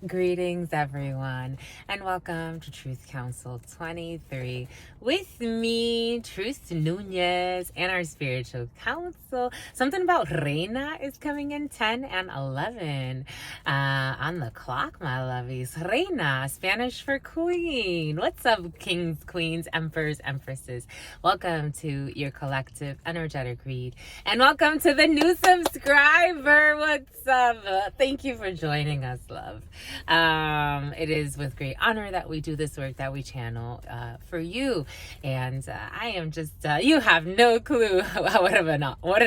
Greetings, everyone, and welcome to Truth Council 23 with me, Truth Nunez, and our spiritual council. Something about Reina is coming in 10 and 11 on the clock, my lovies. Reina, Spanish for queen. What's up, kings, queens, emperors, empresses? Welcome to your collective energetic read, and welcome to the new subscriber. What's up? Thank you for joining us, love. It is with great honor that we do this work, that we channel for you, and I am just you have no clue what an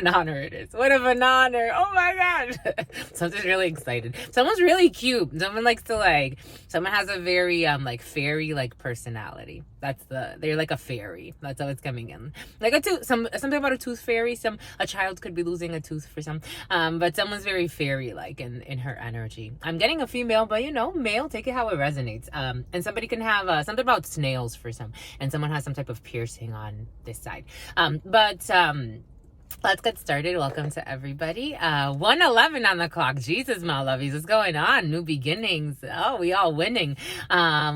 honor it is. What of an honor. Oh my gosh. So I'm just really excited. Someone's really cute. Someone likes to someone has a very fairy personality. They're like a fairy. That's how it's coming in. Like something about a tooth fairy. A child could be losing a tooth for some. But someone's very fairy like in her energy. I'm getting a female, but male, take it how it resonates. And somebody can have something about snails for some, and someone has some type of piercing on this side. Let's get started. Welcome to everybody. 1:11 on the clock. Jesus, my lovies, what's going on? New beginnings. Oh, we all winning.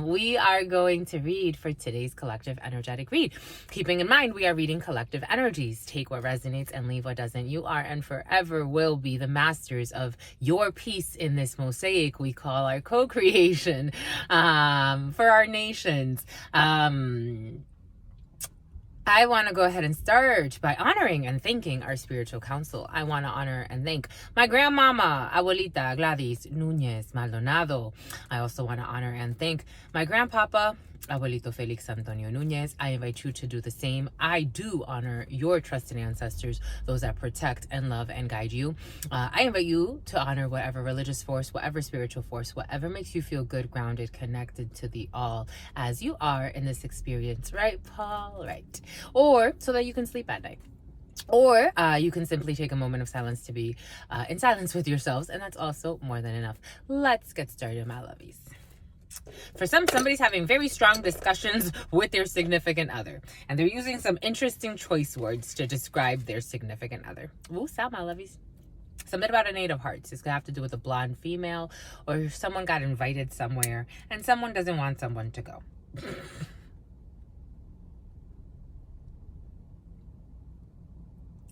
We are going to read for today's collective energetic read. Keeping in mind, we are reading collective energies. Take what resonates and leave what doesn't. You are and forever will be the masters of your piece in this mosaic we call our co-creation for our nations. I want to go ahead and start by honoring and thanking our spiritual council. I want to honor and thank my grandmama, Abuelita Gladys Nunez Maldonado. I also want to honor and thank my grandpapa, Abuelito Felix Antonio Nunez. I invite you to do the same. I do honor your trusted ancestors, those that protect and love and guide you. I invite you to honor whatever religious force, whatever spiritual force, whatever makes you feel good, grounded, connected to the all as you are in this experience. Right, Paul? Right. Or so that you can sleep at night. Or you can simply take a moment of silence to be in silence with yourselves, and that's also more than enough. Let's get started, my lovies. For somebody's having very strong discussions with their significant other, and they're using some interesting choice words to describe their significant other. Ooh, sound, my lovies. Something about an 8 of hearts. It's gonna have to do with a blonde female, or someone got invited somewhere and someone doesn't want someone to go.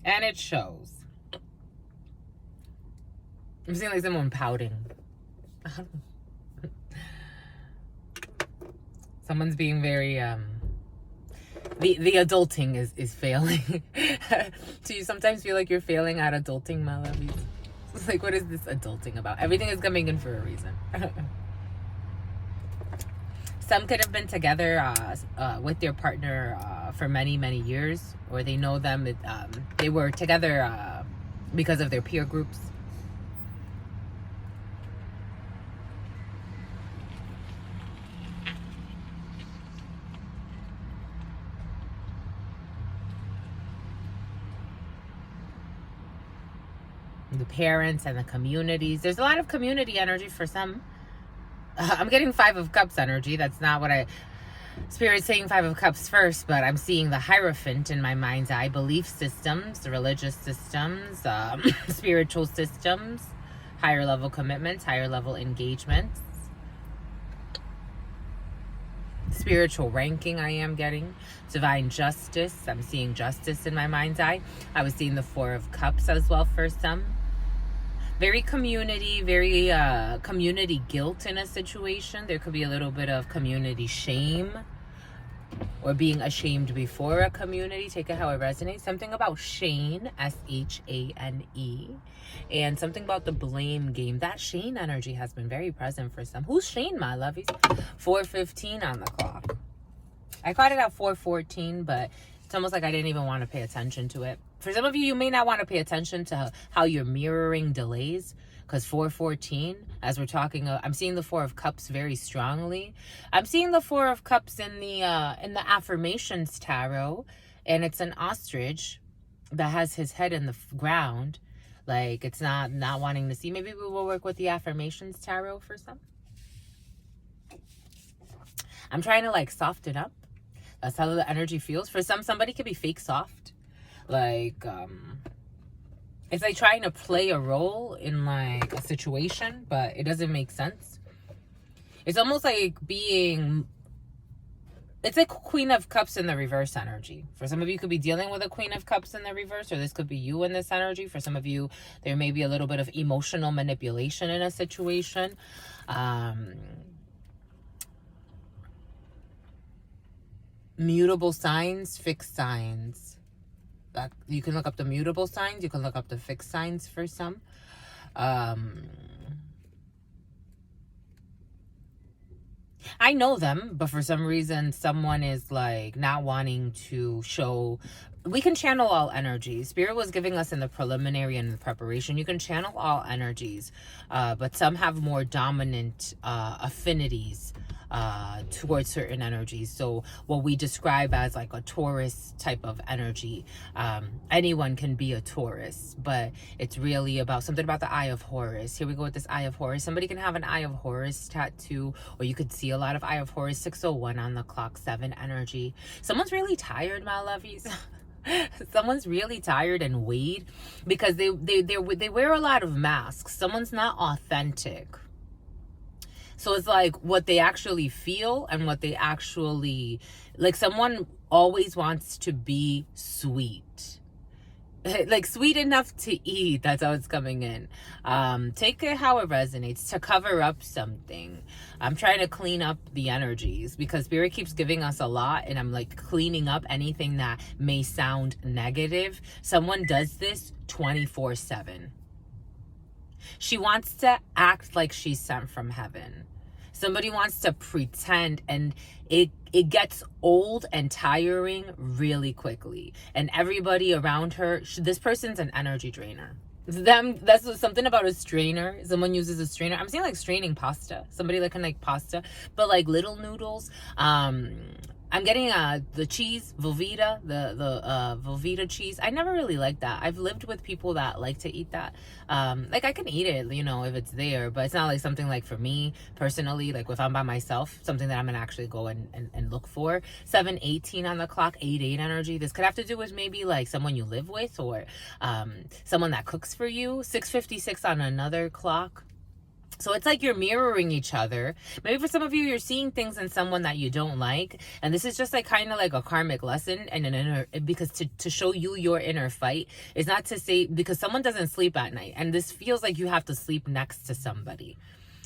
And it shows. I'm seeing like someone pouting. Someone's being very the adulting is failing. Do you sometimes feel like you're failing at adulting, my lovies? It's like, what is this adulting about? Everything is coming in for a reason. Some could have been together with their partner for many, many years, or they know them. They were together because of their peer groups. The parents and the communities. There's a lot of community energy for some. I'm getting 5 of Cups energy. That's not what Spirit's saying 5 of Cups first, but I'm seeing the Hierophant in my mind's eye. Belief systems, religious systems, spiritual systems, higher level commitments, higher level engagements. Spiritual ranking I am getting. Divine justice. I'm seeing justice in my mind's eye. I was seeing the 4 of Cups as well for some. Very community, very community guilt in a situation. There could be a little bit of community shame or being ashamed before a community. Take it how it resonates. Something about Shane, Shane, and something about the blame game. That Shane energy has been very present for some. Who's Shane, my lovies? 4:15 on the clock. I caught it at 4:14, but it's almost like I didn't even want to pay attention to it. For some of you, you may not want to pay attention to how you're mirroring delays, because 4:14, as we're talking, I'm seeing the 4 of Cups very strongly. I'm seeing the 4 of Cups in the Affirmations Tarot, and it's an ostrich that has his head in the ground, like it's not wanting to see. Maybe we will work with the Affirmations Tarot for some. I'm trying to soften up. That's how the energy feels. For somebody could be fake soft. It's like trying to play a role in a situation, but it doesn't make sense. It's almost like it's like Queen of Cups in the reverse energy. For some of you, could be dealing with a Queen of Cups in the reverse, or this could be you in this energy. For some of you, there may be a little bit of emotional manipulation in a situation. Mutable signs, fixed signs. You can look up the mutable signs. You can look up the fixed signs for some. I know them, but for some reason, someone is like not wanting to show. We can channel all energies. Spirit was giving us in the preliminary and the preparation. You can channel all energies, but some have more dominant affinities towards certain energies. So what we describe as like a Taurus type of energy, anyone can be a Taurus, but it's really about something about the Eye of Horus. Here we go with this Eye of Horus. Somebody can have an Eye of Horus tattoo, or you could see a lot of Eye of Horus. 601 on the clock, 7 energy. Someone's really tired, my lovies. Someone's really tired and weighed because they wear a lot of masks. Someone's not authentic. So it's like what they actually feel and what they actually, like, someone always wants to be sweet. Like sweet enough to eat. That's how it's coming in. Take it how it resonates. To cover up something. I'm trying to clean up the energies because Spirit keeps giving us a lot, and I'm like cleaning up anything that may sound negative. Someone does this 24/7. She wants to act like she's sent from heaven. Somebody wants to pretend, and it gets old and tiring really quickly. And everybody around her, this person's an energy drainer. That's something about a strainer. Someone uses a strainer. I'm saying like straining pasta. Somebody that can like pasta, but like little noodles. I'm getting the cheese, Velveeta, the Velveeta cheese. I never really liked that. I've lived with people that like to eat that. Like I can eat it, you know, if it's there, but it's not like something like for me personally, like if I'm by myself, something that I'm gonna actually go and look for. 718 on the clock, 8 energy. This could have to do with maybe like someone you live with, or someone that cooks for you. 656 on another clock. So it's like you're mirroring each other. Maybe for some of you, you're seeing things in someone that you don't like. And this is just like kind of like a karmic lesson and an inner, because to show you your inner fight is not to say, because someone doesn't sleep at night. And this feels like you have to sleep next to somebody.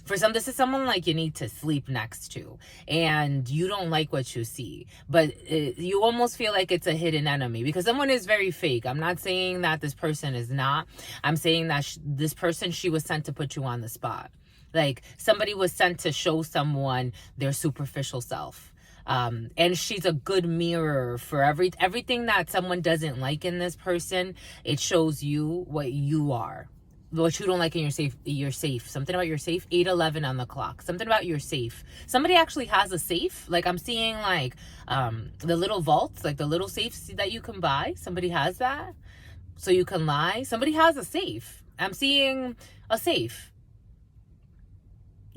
For some, this is someone like you need to sleep next to, and you don't like what you see, but you almost feel like it's a hidden enemy because someone is very fake. I'm not saying that this person is not. I'm saying that this person, she was sent to put you on the spot. Like somebody was sent to show someone their superficial self. And she's a good mirror for everything that someone doesn't like in this person. It shows you what you are. What you don't like in your safe. Something about your safe. 811 on the clock. Something about your safe. Somebody actually has a safe. Like I'm seeing like the little vaults, like the little safes that you can buy. Somebody has that. So you can lie. Somebody has a safe. I'm seeing a safe.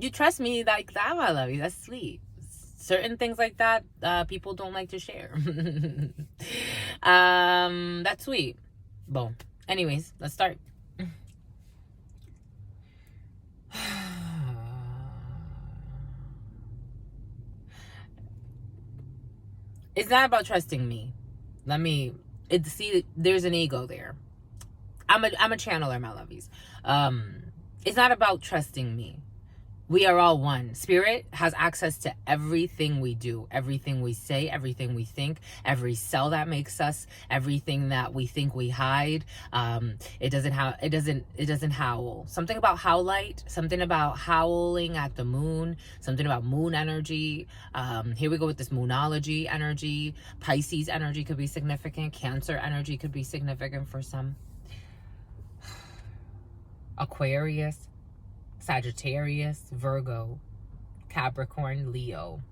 You trust me like that, my lovey. That's sweet. Certain things like that, people don't like to share. That's sweet. Boom. Anyways, let's start. It's not about trusting me. See, there's an ego there. I'm a channeler, my lovies. It's not about trusting me. We are all one. Spirit has access to everything we do, everything we say, everything we think, every cell that makes us, everything that we think we hide. It doesn't howl. Something about howlite, something about howling at the moon, something about moon energy. Here we go with this moonology energy. Pisces energy could be significant. Cancer energy could be significant for some. Aquarius, Sagittarius, Virgo, Capricorn, Leo,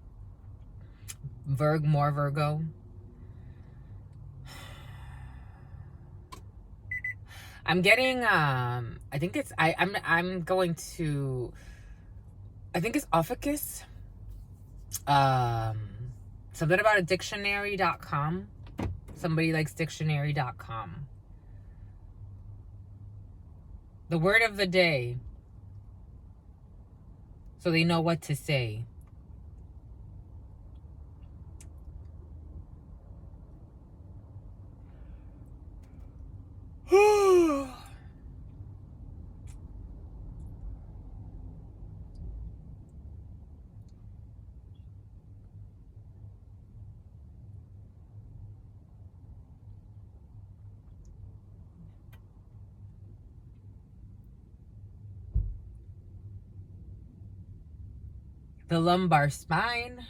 more Virgo. I'm getting I think it's I'm going to, I think it's Ophiuchus. Something about a dictionary.com. Somebody likes dictionary.com. The word of the day. so they know what to say. The lumbar spine.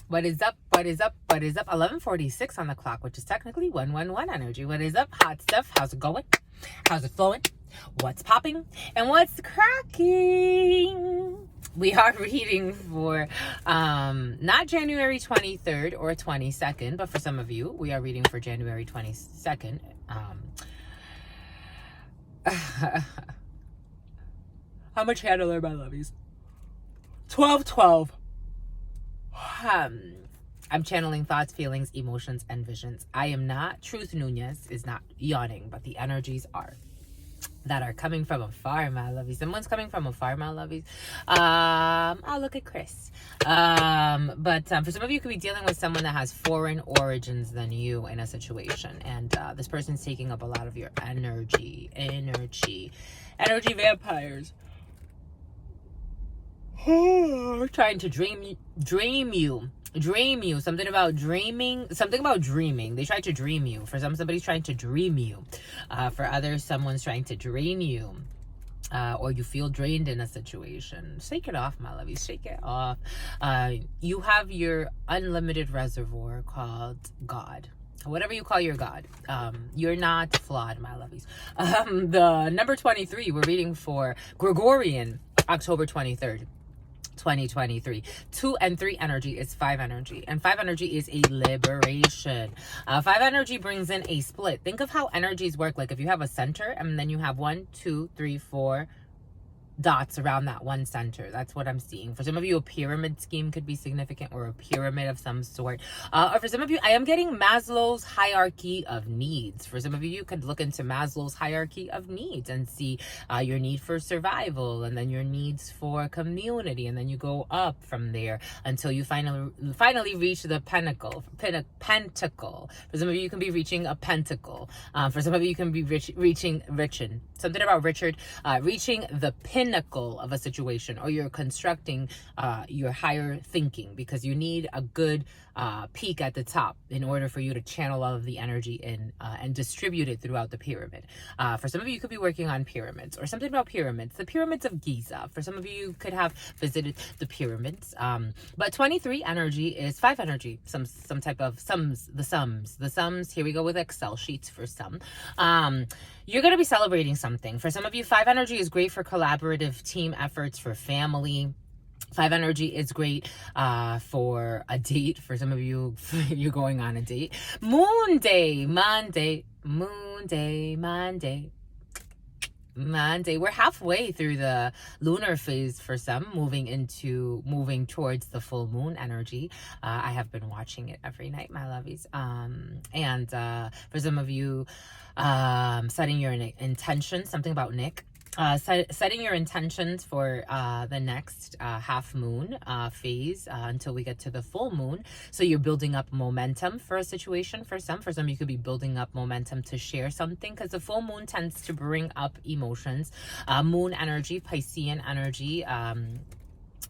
What is up? What is up? What is up? 11:46 on the clock, which is technically 111 energy. What is up? Hot stuff. How's it going? How's it flowing? What's popping? And what's cracking? We are reading for not January 23rd or 22nd, but for some of you, we are reading for January 22nd. I'm a channeler, my lovies. 12:12. I'm channeling thoughts, feelings, emotions, and visions. I am not, Truth Nunez is not yawning, but the energies are. That are coming from afar, my lovies. Someone's coming from afar, my lovies. I'll look at Chris. But for some of you, could be dealing with someone that has foreign origins than you in a situation. And this person's taking up a lot of your energy. Energy vampires. Trying to dream you. Something about dreaming. They try to dream you. For some, somebody's trying to dream you. For others, someone's trying to drain you. Or you feel drained in a situation. Shake it off, my lovies. Shake it off. You have your unlimited reservoir called God. Whatever you call your God. You're not flawed, my lovies. The number 23, we're reading for Gregorian, October 23rd. 2023. 2 and 3 energy is 5 energy, and 5 energy is a liberation. 5 energy brings in a split. Think of how energies work. Like if you have a center and then you have 1, 2, 3, 4 dots around that one center. That's what I'm seeing. For some of you, a pyramid scheme could be significant, or a pyramid of some sort. Or for some of you, I am getting Maslow's hierarchy of needs. For some of you, you could look into Maslow's hierarchy of needs and see your need for survival, and then your needs for community, and then you go up from there until you finally reach the pentacle. Pentacle. For some of you, you can be reaching a pentacle. For some of you, you can be reaching something about Richard, reaching the pinnacle of a situation, or you're constructing your higher thinking, because you need a good peak at the top in order for you to channel all of the energy in and distribute it throughout the pyramid. For some of you, you could be working on pyramids, or something about pyramids, the pyramids of Giza. For some of you, you could have visited the pyramids. But 23 energy is 5 energy, some type of sums. The sums. Here we go with Excel sheets for some. You're going to be celebrating something. For some of you, 5 energy is great for collaborative team efforts, for family. 5 energy is great for a date. For some of you, you're going on a date. Moon day, Monday. We're halfway through the lunar phase for some, moving towards the full moon energy. I have been watching it every night, my lovies. And for some of you, setting your intention, something about Nick. setting your intentions for the next half moon phase until we get to the full moon. So you're building up momentum for a situation. For some you could be building up momentum to share something, because the full moon tends to bring up emotions. Moon energy, Piscean energy,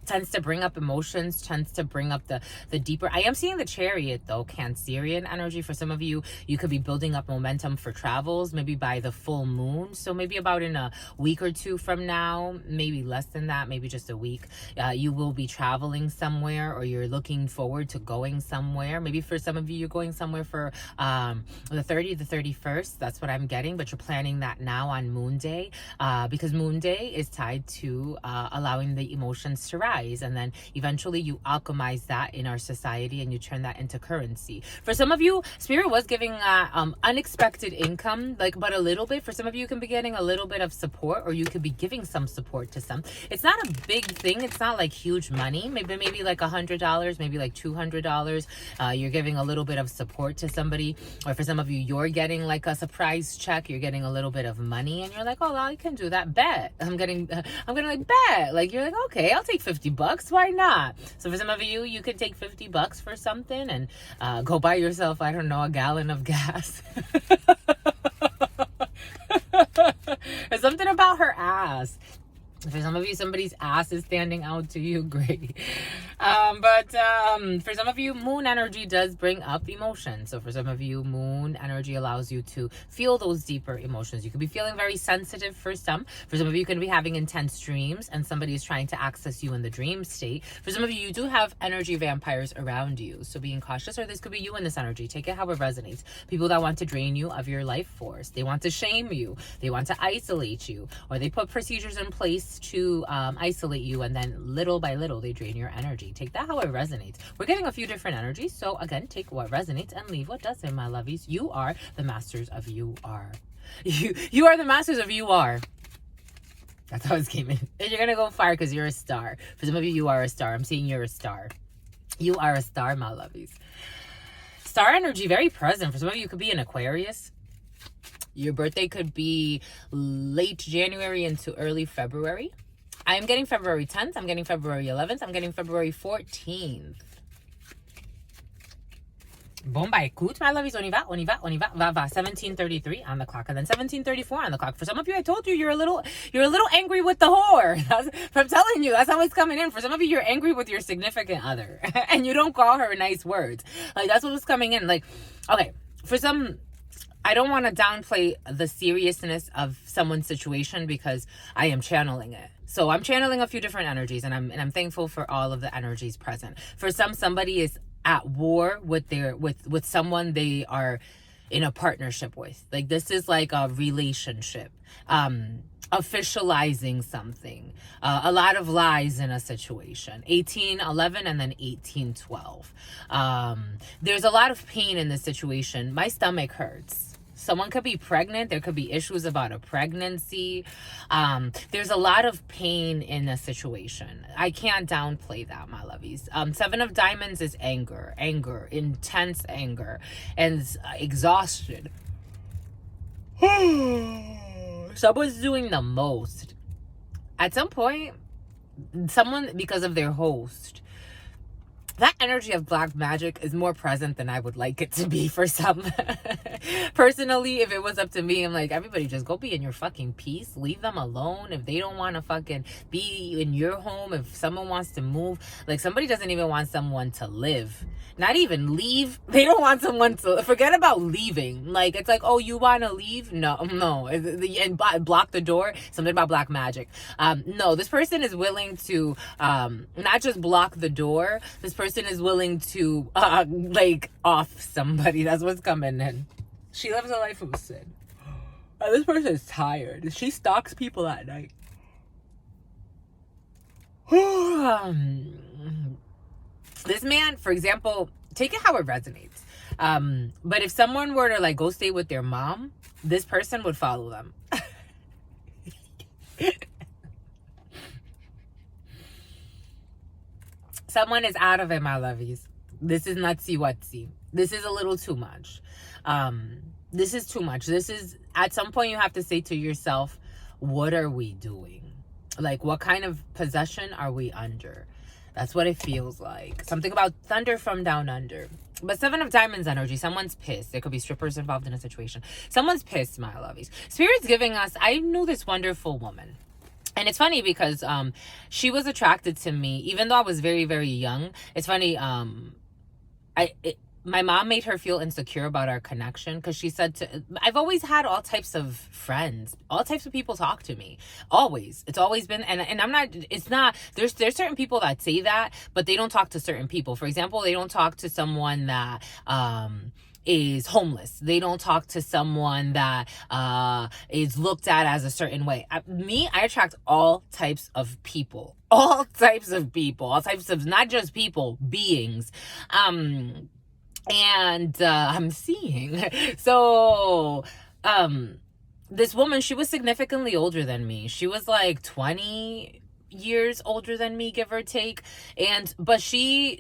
tends to bring up emotions, tends to bring up the deeper. I am seeing the Chariot though, Cancerian energy. For some of you, you could be building up momentum for travels, maybe by the full moon. So maybe about in a week or two from now, maybe less than that, maybe just a week, you will be traveling somewhere, or you're looking forward to going somewhere. Maybe for some of you, you're going somewhere for the 30th, the 31st. That's what I'm getting, but you're planning that now on Moon Day, because Moon Day is tied to allowing the emotions to rise. And then eventually you alchemize that in our society and you turn that into currency. For some of you, Spirit was giving unexpected income, like, but a little bit. For some of you, you can be getting a little bit of support, or you could be giving some support to some. It's not a big thing. It's not like huge money. Maybe like $100, maybe like $200. You're giving a little bit of support to somebody. Or for some of you, you're getting like a surprise check. You're getting a little bit of money and you're like, oh, well, I can do that. Bet. I'm gonna like bet. Like, you're like, okay, I'll take $50. Why not? So for some of you, you could take $50 for something and go buy yourself, I don't know, a gallon of gas. There's something about her ass. For some of you, somebody's ass is standing out to you. Great. But for some of you, moon energy does bring up emotion. So for some of you, moon energy allows you to feel those deeper emotions. You could be feeling very sensitive for some. For some of you, you can be having intense dreams and somebody is trying to access you in the dream state. For some of you, you do have energy vampires around you. So being cautious, or this could be you in this energy. Take it how it resonates. People that want to drain you of your life force. They want to shame you. They want to isolate you. Or they put procedures in place to isolate you, and then little by little they drain your energy. Take that how it resonates. We're getting a few different energies, so again, take what resonates and leave what doesn't, my lovies. You are the masters of you are. You are the masters of you are. That's how it came in. And you're gonna go far because you're a star. For some of you, you are a star. I'm saying you're a star. You are a star, my lovies. Star energy very present. For some of you, it could be an Aquarius. Your birthday could be late January into early February. I'm getting February 10th. I'm getting February 11th. I'm getting February 14th. Bon, bah, écoute, my lovies, on y va, va, 17:33 on the clock, and then 17:34 on the clock. For some of you, I told you, you're a little angry with the whore. I'm telling you, that's how it's coming in. For some of you, you're angry with your significant other, and you don't call her nice words. Like, that's what's coming in. Like, okay, for some, I don't want to downplay the seriousness of someone's situation because I am channeling it. So I'm channeling a few different energies, and I'm thankful for all of the energies present. For some, somebody is at war with with someone they are in a partnership with. Like, this is like a relationship. Officializing something. A lot of lies in a situation. 1811 and then 1812. There's a lot of pain in this situation. My stomach hurts. Someone could be pregnant. There could be issues about a pregnancy. There's a lot of pain in a situation. I can't downplay that, my lovies. 7 of Diamonds is anger, intense anger, and exhaustion. Someone's doing the most. At some point, someone, because of their host, that energy of black magic is more present than I would like it to be for some. Personally, if it was up to me, I'm like, everybody just go be in your fucking peace. Leave them alone. If they don't want to fucking be in your home, if someone wants to move, like, somebody doesn't even want someone to live. Not even leave. They don't want someone to, forget about leaving. Like, it's like, oh, you want to leave? No. And block the door. Something about black magic. No, this person is willing to not just block the door. This person is willing to like off somebody. That's what's coming in. She lives a life of sin. This person is tired. She stalks people at night. This man, for example, take it how it resonates. But if someone were to like go stay with their mom, this person would follow them. Someone is out of it, my lovies. This is nutsy-wutsy. This is a little too much. This is too much. This is, at some point you have to say to yourself, what are we doing? Like, what kind of possession are we under? That's what it feels like. Something about thunder from down under. But 7 of Diamonds energy. Someone's pissed. There could be strippers involved in a situation. Someone's pissed, my lovies. Spirit's giving us, I knew this wonderful woman. And it's funny because she was attracted to me, even though I was very, very young. It's funny, my mom made her feel insecure about our connection because she said I've always had all types of friends, all types of people talk to me. Always. It's always been, and I'm not, it's not, there's certain people that say that, but they don't talk to certain people. For example, they don't talk to someone that, is homeless. They don't talk to someone that is looked at as a certain way. I attract all types of people. All types of people. All types of, not just people, beings. And I'm seeing. So, this woman, she was significantly older than me. She was like 20 years older than me, give or take. But she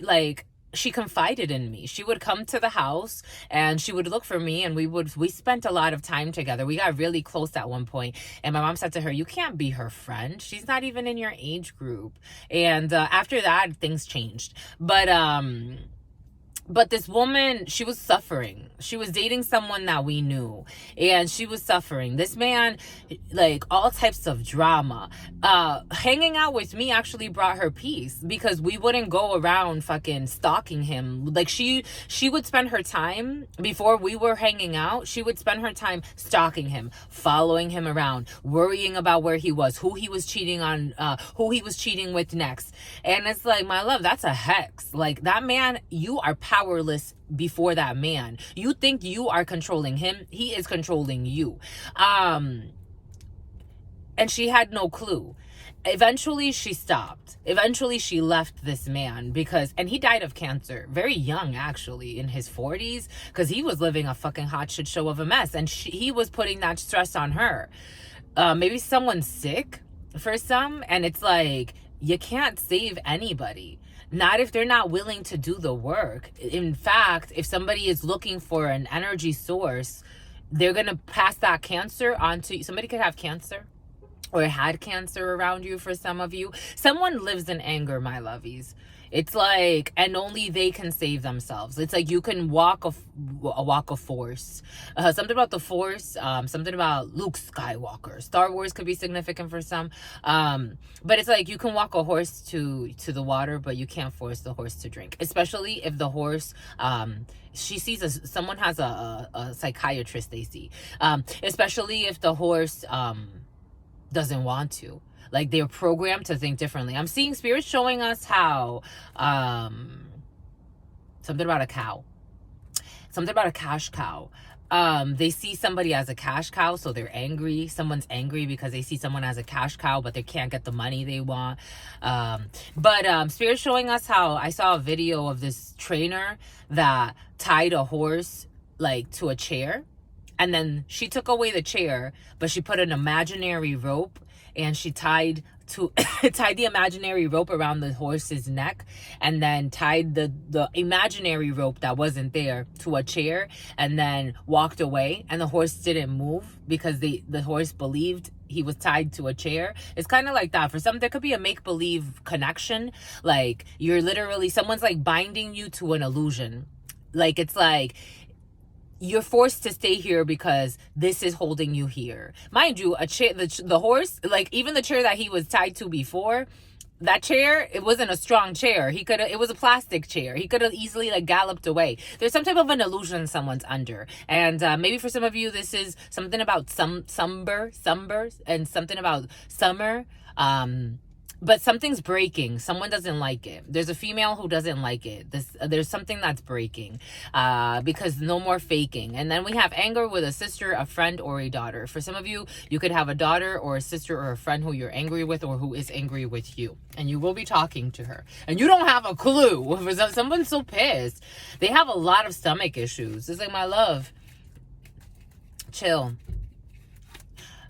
confided in me. She would come to the house and she would look for me, and we spent a lot of time together. We got really close at one point, and my mom said to her, you can't be her friend. She's not even in your age group. And after that, things changed. But this woman, she was suffering. She was dating someone that we knew, and she was suffering. This man, like, all types of drama. Hanging out with me actually brought her peace because we wouldn't go around fucking stalking him. Like, she would spend her time, before we were hanging out, she would spend her time stalking him, following him around, worrying about where he was, who he was cheating on, who he was cheating with next. And it's like, my love, that's a hex. Like, that man, you are powerless before that man. You think you are controlling him. He is controlling you. And she had no clue. Eventually she stopped. Eventually she left this man and he died of cancer. Very young, actually, in his 40s, because he was living a fucking hot shit show of a mess. And he was putting that stress on her. Maybe someone's sick for some. And it's like, you can't save anybody. Not if they're not willing to do the work. In fact, if somebody is looking for an energy source, they're going to pass that cancer on to you. Somebody could have cancer or had cancer around you for some of you. Someone lives in anger, my lovies. It's like, and only they can save themselves. It's like you can walk a walk of force. Something about the force, something about Luke Skywalker. Star Wars could be significant for some. But it's like you can walk a horse to the water, but you can't force the horse to drink. Especially if the horse, she sees someone has a psychiatrist they see. Especially if the horse doesn't want to. Like, they're programmed to think differently. I'm seeing spirits showing us how, something about a cow. Something about a cash cow. They see somebody as a cash cow, so they're angry. Someone's angry because they see someone as a cash cow, but they can't get the money they want. Spirit's showing us how I saw a video of this trainer that tied a horse, like, to a chair. And then she took away the chair, but she put an imaginary rope, and she tied the imaginary rope around the horse's neck, and then tied the imaginary rope that wasn't there to a chair, and then walked away. And the horse didn't move because the horse believed he was tied to a chair. It's kind of like that. For some, there could be a make-believe connection. Like, you're literally, someone's like binding you to an illusion. Like, it's like, you're forced to stay here because this is holding you here. Mind you, a chair, the horse, like, even the chair that he was tied to before, that chair, it wasn't a strong chair. It was a plastic chair. He could have easily, like, galloped away. There's some type of an illusion someone's under. And maybe for some of you, this is something about somber, and something about summer. But something's breaking. Someone doesn't like it. There's a female who doesn't like it. There's something that's breaking because no more faking. And then we have anger with a sister, a friend, or a daughter. For some of you, you could have a daughter or a sister or a friend who you're angry with or who is angry with you. And you will be talking to her. And you don't have a clue. Someone's so pissed. They have a lot of stomach issues. It's like, my love, chill.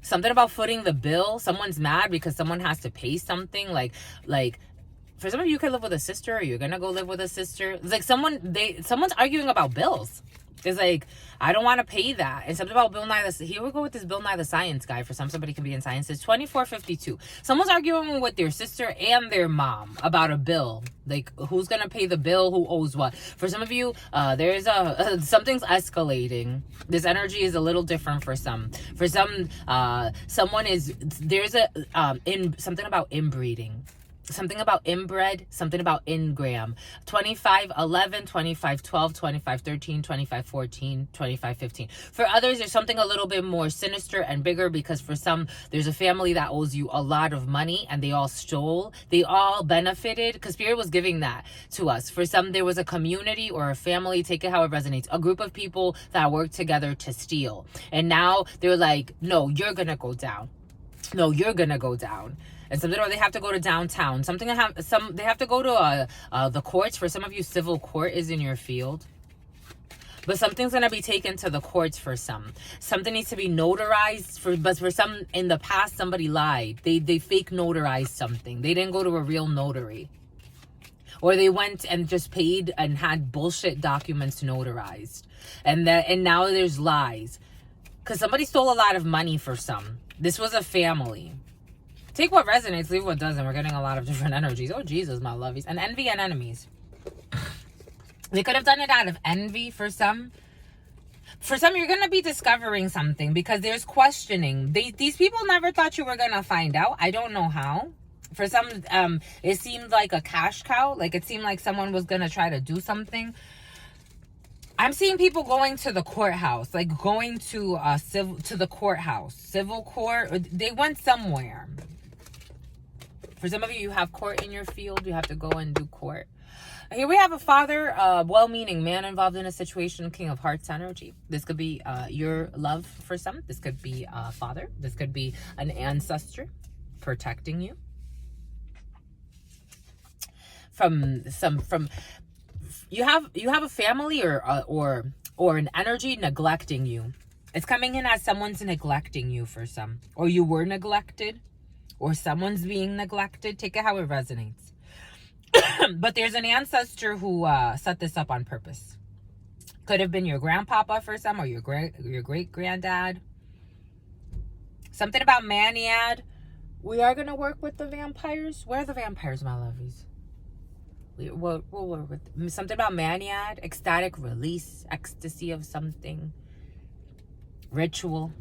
Something about footing the bill. Someone's mad because someone has to pay something. Like for some of you could live with a sister, or you're gonna go live with a sister. It's like someone's arguing about bills. It's like, I don't want to pay that. And something about Bill Nye, here we go with this Bill Nye the Science Guy. For somebody can be in science. It's 2452. Someone's arguing with their sister and their mom about a bill. Like, who's going to pay the bill? Who owes what? For some of you, there's something's escalating. This energy is a little different for some. For some, there's something about inbreeding. Something about inbred, something about ingram. 2511, 2512, 2513, 2514, 2515. For others, there's something a little bit more sinister and bigger, because for some, there's a family that owes you a lot of money and they all stole. They all benefited, because Spirit was giving that to us. For some, there was a community or a family, take it how it resonates, a group of people that worked together to steal. And now they're like, no, you're going to go down. No, you're going to go down. And something, or they have to go to downtown. They have to go to the courts. For some of you, civil court is in your field. But something's going to be taken to the courts for some. Something needs to be notarized. But for some, in the past, somebody lied. They fake notarized something. They didn't go to a real notary. Or they went and just paid and had bullshit documents notarized. And now there's lies. Because somebody stole a lot of money for some. This was a family. Take what resonates, leave what doesn't. We're getting a lot of different energies. Oh, Jesus, my lovies. And envy and enemies. They could have done it out of envy for some. For some, you're going to be discovering something, because there's questioning. These people never thought you were going to find out. I don't know how. For some, it seemed like a cash cow. Like, it seemed like someone was going to try to do something. I'm seeing people going to the courthouse, like going to the courthouse, civil court. They went somewhere. For some of you, you have court in your field. You have to go and do court. Here we have a father, well-meaning man involved in a situation, King of Hearts energy. This could be your love for some. This could be a father. This could be an ancestor protecting you from you have a family or an energy neglecting you. It's coming in as someone's neglecting you for some, or you were neglected, or someone's being neglected. Take it how it resonates. But there's an ancestor who set this up on purpose. Could have been your grandpapa for some, or your great granddad. Something about Maniad. We are gonna work with the vampires. Where are the vampires, my lovies? We'll work with something about Maniad, ecstatic release, ecstasy of something. Ritual.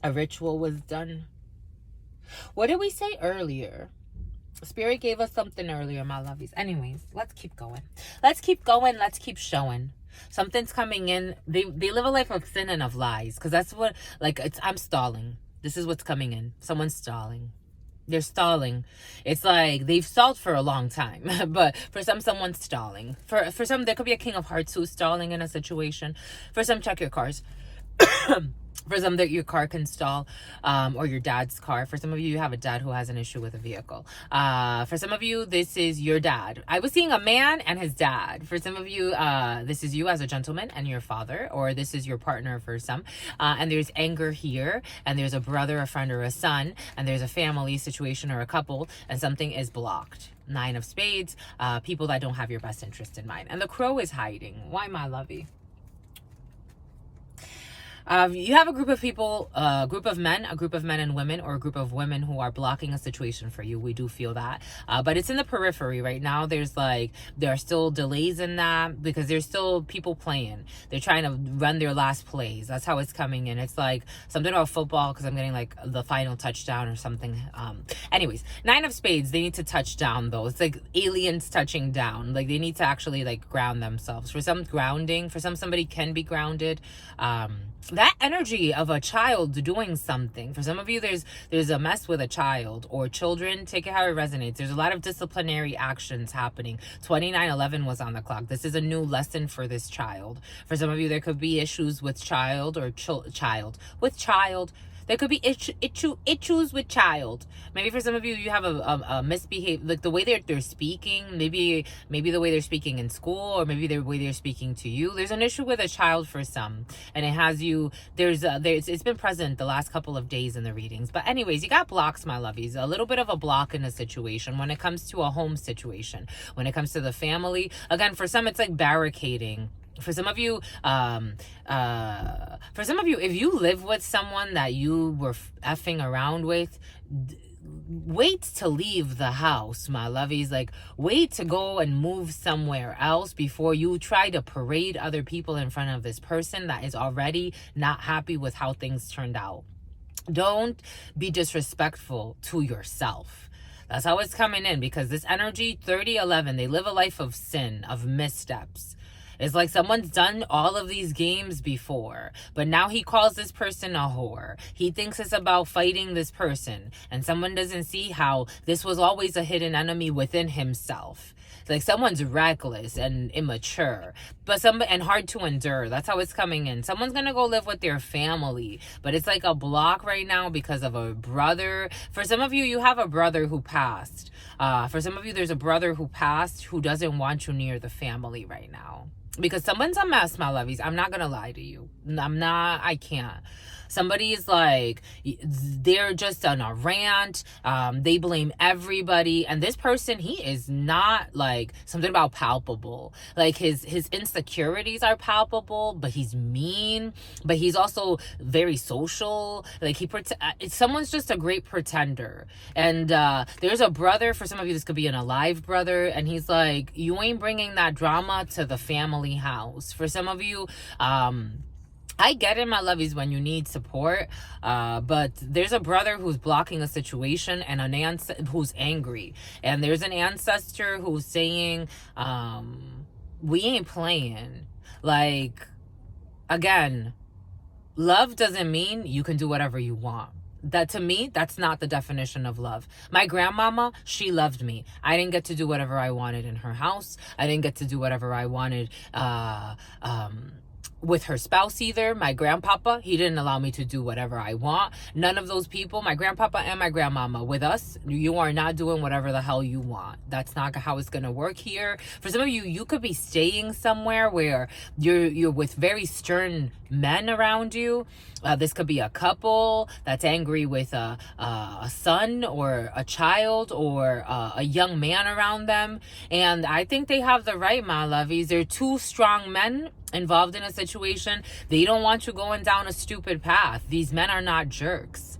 A ritual was done. What did we say earlier? Spirit gave us something earlier, my lovies. Anyways, let's keep going. Let's keep going. Let's keep showing. Something's coming in. They live a life of sin and of lies. Because that's what, I'm stalling. This is what's coming in. Someone's stalling. They're stalling. It's like they've stalled for a long time. But for some, someone's stalling. For some, there could be a King of Hearts who's stalling in a situation. For some, check your cars. For some, that your car can stall, or your dad's car. For some of you, you have a dad who has an issue with a vehicle. For some of you, this is your dad. I was seeing a man and his dad. For some of you, this is you as a gentleman and your father, or this is your partner for some. And there's anger here, and there's a brother, a friend, or a son, and there's a family situation or a couple, and something is blocked. 9 of Spades, people that don't have your best interest in mind. And the crow is hiding. Why, my lovey? You have a group of people, a group of men and women, or a group of women who are blocking a situation for you. We do feel that. But it's in the periphery right now. There are still delays in that, because there's still people playing. They're trying to run their last plays. That's how it's coming in. It's like something about football, because I'm getting like the final touchdown or something. Anyways, 9 of Spades, they need to touch down though. It's like aliens touching down. Like they need to actually like ground themselves. For some, grounding. For some, somebody can be grounded. That energy of a child doing something. For some of you, there's a mess with a child or children. Take it how it resonates. There's a lot of disciplinary actions happening. 2911 was on the clock. This is a new lesson for this child. For some of you, there could be issues with child or child. There could be issues with child. Maybe for some of you, you have a misbehave, like the way they're speaking. Maybe the way they're speaking in school, or maybe the way they're speaking to you. There's an issue with a child for some, and it has you. It's been present the last couple of days in the readings. But anyways, you got blocks, my lovies. A little bit of a block in a situation when it comes to a home situation. When it comes to the family, again, for some, it's like barricading. For some of you, if you live with someone that you were effing around with, wait to leave the house, my lovies. Like, wait to go and move somewhere else before you try to parade other people in front of this person that is already not happy with how things turned out. Don't be disrespectful to yourself. That's how it's coming in, because this energy 3011, they live a life of sin, of missteps. It's like someone's done all of these games before, but now he calls this person a whore. He thinks it's about fighting this person, and someone doesn't see how this was always a hidden enemy within himself. Like, someone's reckless and immature, and hard to endure. That's how it's coming in. Someone's gonna go live with their family, but it's like a block right now because of a brother. For some of you, you have a brother who passed. For some of you, there's a brother who passed who doesn't want you near the family right now. Because someone's a mess, my lovies. I'm not gonna lie to you. I can't. Somebody's like, they're just on a rant. They blame everybody. And this person, he is not like something about palpable. Like, his insecurities are palpable, but he's mean, but he's also very social. Like, someone's just a great pretender. And there's a brother, for some of you, this could be an alive brother. And he's like, you ain't bringing that drama to the family house. For some of you, I get it, my lovies, when you need support, but there's a brother who's blocking a situation, and who's angry, and there's an ancestor who's saying, we ain't playing. Like, again, love doesn't mean you can do whatever you want. That, to me, that's not the definition of love. My grandmama, she loved me. I didn't get to do whatever I wanted in her house. I didn't get to do whatever I wanted with her spouse either. My grandpapa, he didn't allow me to do whatever I want. None of those people, my grandpapa and my grandmama, with us, you are not doing whatever the hell you want. That's not how it's gonna work here. For some of you, you could be staying somewhere where you're with very stern men around you. This could be a couple that's angry with a son or a child or a young man around them. And I think they have the right, my lovies. They're two strong men involved in a situation. They don't want you going down a stupid path. These men are not jerks.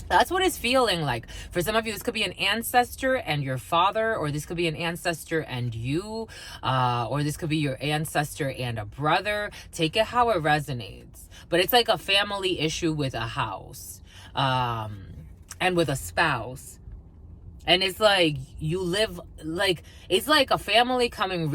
That's what it's feeling like. For some of you, this could be an ancestor and your father, or this could be an ancestor and you, or this could be your ancestor and a brother. Take it how it resonates. But it's like a family issue with a house, and with a spouse. And it's like, you live, like, it's like a family coming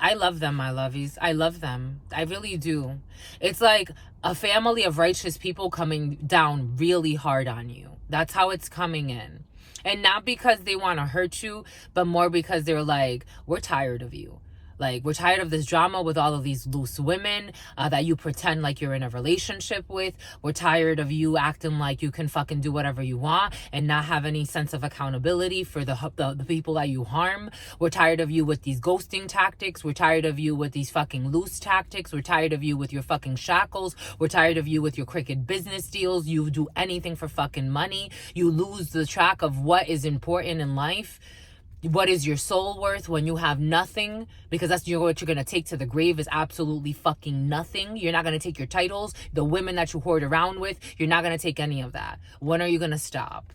I love them, my lovies. I love them. I really do. It's like a family of righteous people coming down really hard on you. That's how it's coming in. And not because they want to hurt you, but more because they're like, we're tired of you. Like, we're tired of this drama with all of these loose women that you pretend like you're in a relationship with. We're tired of you acting like you can fucking do whatever you want and not have any sense of accountability for the people that you harm. We're tired of you with these ghosting tactics. We're tired of you with these fucking loose tactics. We're tired of you with your fucking shackles. We're tired of you with your crooked business deals. You do anything for fucking money. You lose the track of what is important in life. What is your soul worth when you have nothing? Because that's what you're going to take to the grave is absolutely fucking nothing. You're not going to take your titles, the women that you hoard around with. You're not going to take any of that. When are you going to stop?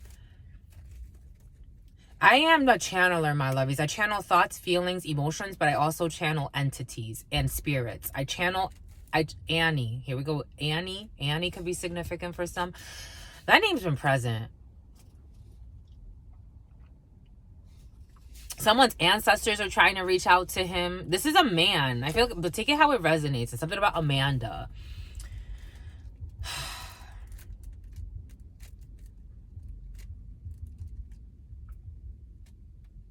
I am a channeler, my lovies. I channel thoughts, feelings, emotions, but I also channel entities and spirits. Annie. Here we go. Annie. Annie could be significant for some. That name's been present. Someone's ancestors are trying to reach out to him. This is a man. I feel, but take it how it resonates. It's something about Amanda.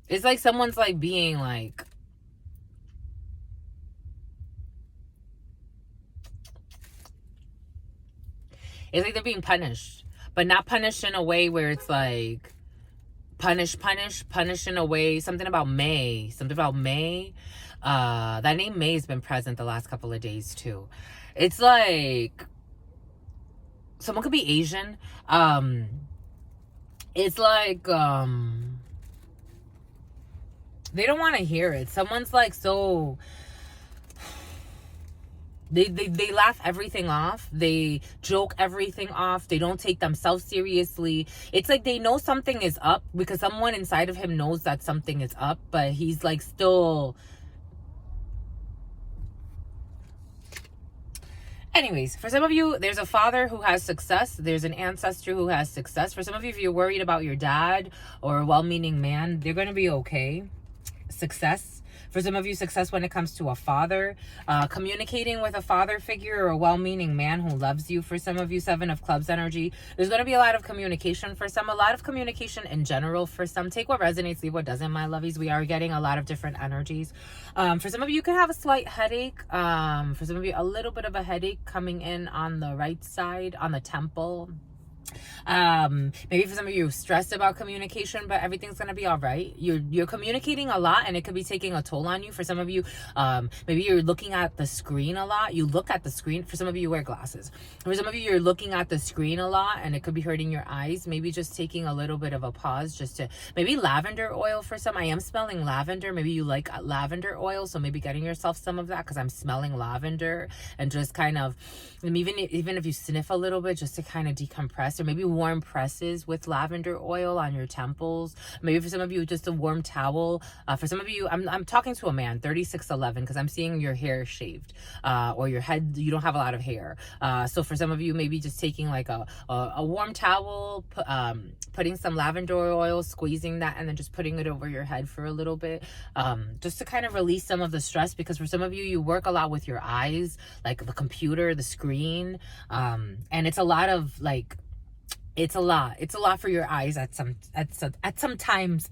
It's like someone's like being like, it's like they're being punished, but not punished in a way where it's like, punish in a way, something about May. That name May has been present the last couple of days too. It's like someone could be Asian. It's like they don't want to hear it. Someone's like, so They laugh everything off. They joke everything off. They don't take themselves seriously. It's like they know something is up because someone inside of him knows that something is up, but he's like still... Anyways, for some of you, there's a father who has success. There's an ancestor who has success. For some of you, if you're worried about your dad or a well-meaning man, they're going to be okay. Success. For some of you, success when it comes to a father. Communicating with a father figure or a well-meaning man who loves you. For some of you, 7 of Clubs energy. There's going to be a lot of communication for some. A lot of communication in general for some. Take what resonates, leave what doesn't, my lovies. We are getting a lot of different energies. For some of you, you can have a slight headache. For some of you, a little bit of a headache coming in on the right side, on the temple. Maybe for some of you, stressed about communication, but everything's gonna be all right. You're communicating a lot, and it could be taking a toll on you. For some of you, maybe you're looking at the screen a lot. You look at the screen. For some of you, you wear glasses. For some of you, you're looking at the screen a lot, and it could be hurting your eyes. Maybe just taking a little bit of a pause, just to maybe lavender oil for some. I am smelling lavender. Maybe you like lavender oil, so maybe getting yourself some of that, because I'm smelling lavender, and just kind of, even if you sniff a little bit, just to kind of decompress. Or maybe warm presses with lavender oil on your temples. Maybe for some of you, just a warm towel. For some of you, I'm talking to a man, 3611, because I'm seeing your hair shaved, or your head, you don't have a lot of hair. So for some of you, maybe just taking like a warm towel, putting some lavender oil, squeezing that, and then just putting it over your head for a little bit, just to kind of release some of the stress. Because for some of you, you work a lot with your eyes, like the computer, the screen, and it's a lot of like, it's a lot for your eyes at some times.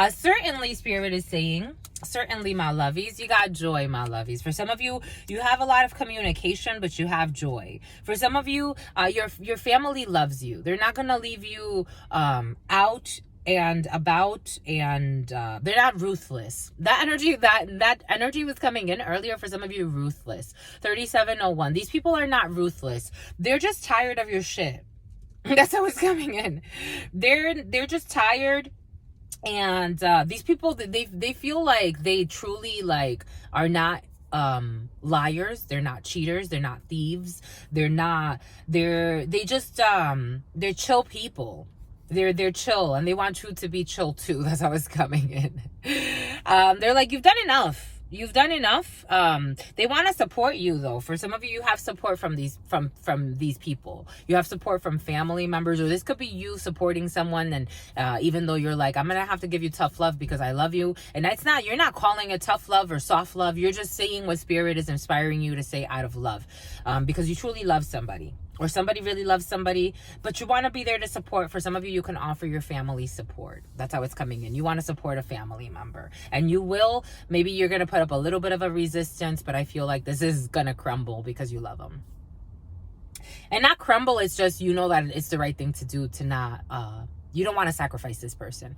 Certainly, Spirit is saying, certainly, my lovies, you got joy, my lovies. For some of you, you have a lot of communication, but you have joy. For some of you, your family loves you. They're not gonna leave you out and about, and they're not ruthless. That energy was coming in earlier. For some of you, ruthless. 3701. These people are not ruthless. They're just tired of your shit. That's how it's coming in. They're just tired. And these people, they feel like they truly like are not liars. They're not cheaters. They're not thieves. They're chill people. They're chill, and they want you to be chill too. That's how it's coming in. They're like, you've done enough. They want to support you, though. For some of you, you have support from these people. You have support from family members, or this could be you supporting someone. And even though you're like, I'm gonna have to give you tough love because I love you, and you're not calling it tough love or soft love. You're just saying what Spirit is inspiring you to say out of love, because you truly love somebody. Or somebody really loves somebody, but you want to be there to support. For some of you, you can offer your family support. That's how it's coming in. You want to support a family member. And you will. Maybe you're going to put up a little bit of a resistance, but I feel like this is going to crumble because you love them. And not crumble, it's just, you know that it's the right thing to do, to not... you don't want to sacrifice this person.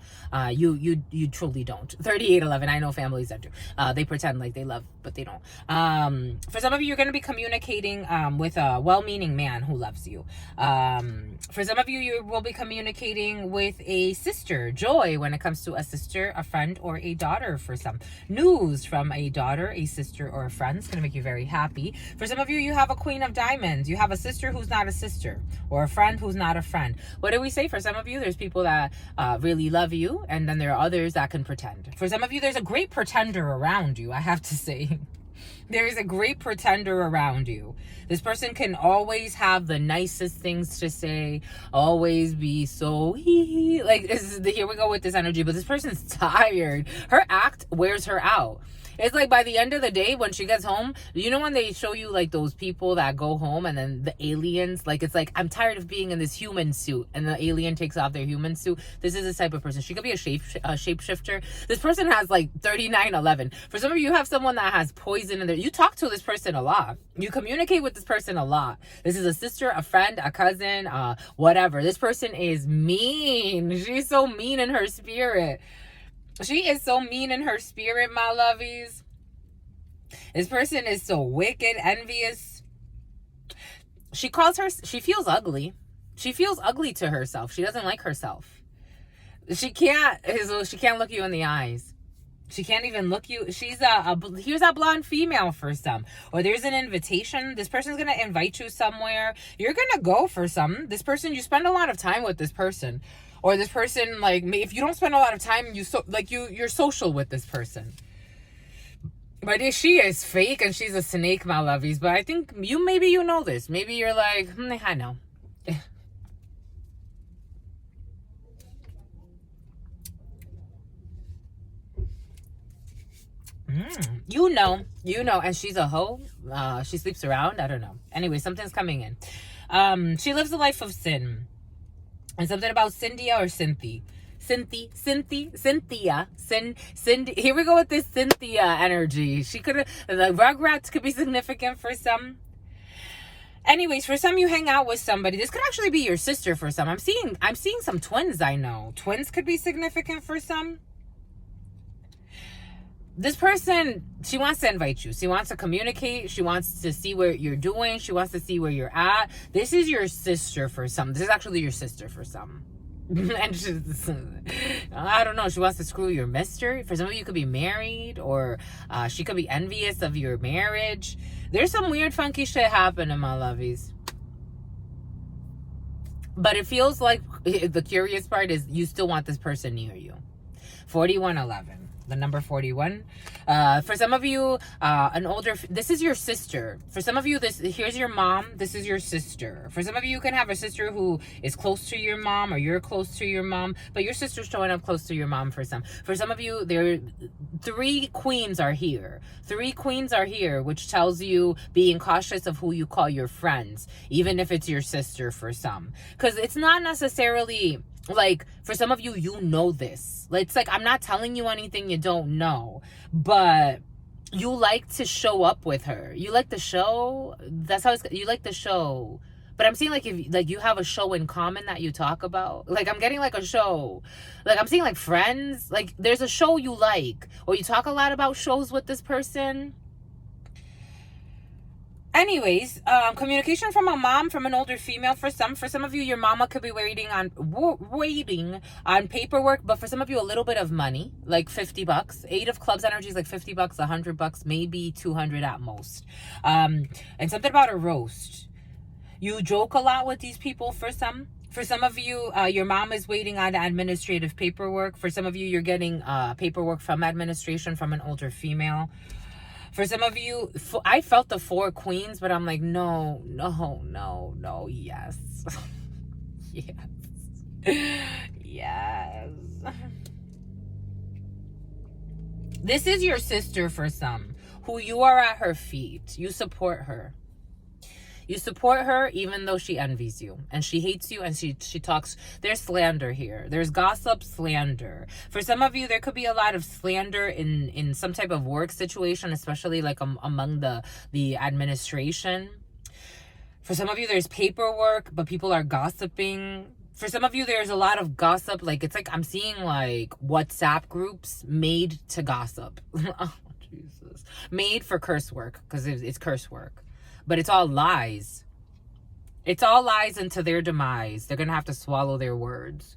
You truly don't. 3811. I know families that do. They pretend like they love, but they don't. For some of you, you're going to be communicating with a well-meaning man who loves you. For some of you, you will be communicating with a sister, joy, when it comes to a sister, a friend, or a daughter. For some, news from a daughter, a sister, or a friend is going to make you very happy. For some of you, you have a Queen of Diamonds. You have a sister who's not a sister, or a friend who's not a friend. What do we say? For some of you, there's people that really love you, and then there are others that can pretend. For some of you, there's a great pretender around you, I have to say. There is a great pretender around you. This person can always have the nicest things to say, always be so like, here we go with this energy, but this person's tired. Her act wears her out. It's like by the end of the day, when she gets home, you know when they show you like those people that go home and then the aliens, like it's like, I'm tired of being in this human suit, and the alien takes off their human suit. This is this type of person. She could be a shapeshifter. This person has like 3911. For some of you, have someone that has poison in there. You talk to this person a lot. You communicate with this person a lot. This is a sister, a friend, a cousin, whatever. This person is mean. She's so mean in her spirit. She is so mean in her spirit, my lovies. This person is so wicked, envious. She feels ugly. She feels ugly to herself. She doesn't like herself. She can't look you in the eyes. She can't even look you. She's here's a blonde female for some. Or there's an invitation. This person's going to invite you somewhere. You're going to go for some. This person, you spend a lot of time with this person. Or this person, like, if you don't spend a lot of time, you're social with this person. But she is fake and she's a snake, my lovies. But I think maybe you know this. Maybe you're like, I know. You know, and she's a hoe. She sleeps around. I don't know. Anyway, something's coming in. She lives a life of sin. And something about Cynthia or Cynthia. Here we go with this Cynthia energy. She could have, the Rugrats could be significant for some. Anyways, for some, you hang out with somebody. This could actually be your sister for some. I'm seeing some twins. I know twins could be significant for some. This person, she wants to invite you. She wants to communicate. She wants to see what you're doing. She wants to see where you're at. This is your sister for some. This is actually your sister for some. And she's, I don't know. She wants to screw your mister. For some of you, could be married, or she could be envious of your marriage. There's some weird, funky shit happening, my lovies. But it feels like the curious part is you still want this person near you. 4111. The number 41. For some of you, this is your sister. For some of you, here's your mom. This is your sister. For some of you, you can have a sister who is close to your mom, or you're close to your mom, but your sister's showing up close to your mom for some. For some of you, three queens are here. 3 queens are here, which tells you being cautious of who you call your friends, even if it's your sister for some. Because it's not necessarily... like, for some of you, you know this. It's like, I'm not telling you anything you don't know. But you like to show up with her. You like the show. That's how you like the show. But I'm seeing, like, if like you have a show in common that you talk about. Like, I'm getting, like, a show. Like, I'm seeing, like, Friends. Like, there's a show you like. Or you talk a lot about shows with this person. Anyways, communication from a mom, from an older female for some. For some of you, your mama could be waiting on paperwork, but for some of you, a little bit of money, like $50. 8 of clubs energy is like $50, $100, maybe 200 at most. And something about a roast. You joke a lot with these people for some. For some of you, your mom is waiting on administrative paperwork. For some of you, you're getting paperwork from administration from an older female. For some of you, I felt the 4 queens, but I'm like, no, yes. Yes. This is your sister for some, who you are at her feet. You support her. You support her even though she envies you and she hates you, and she talks. There's slander here. There's gossip, slander. For some of you, there could be a lot of slander in some type of work situation, especially like among the administration. For some of you, there's paperwork, but people are gossiping. For some of you, there's a lot of gossip. Like, it's like I'm seeing like WhatsApp groups made to gossip. Oh, Jesus. Made for curse work, because it's curse work. But it's all lies. It's all lies into their demise. They're going to have to swallow their words.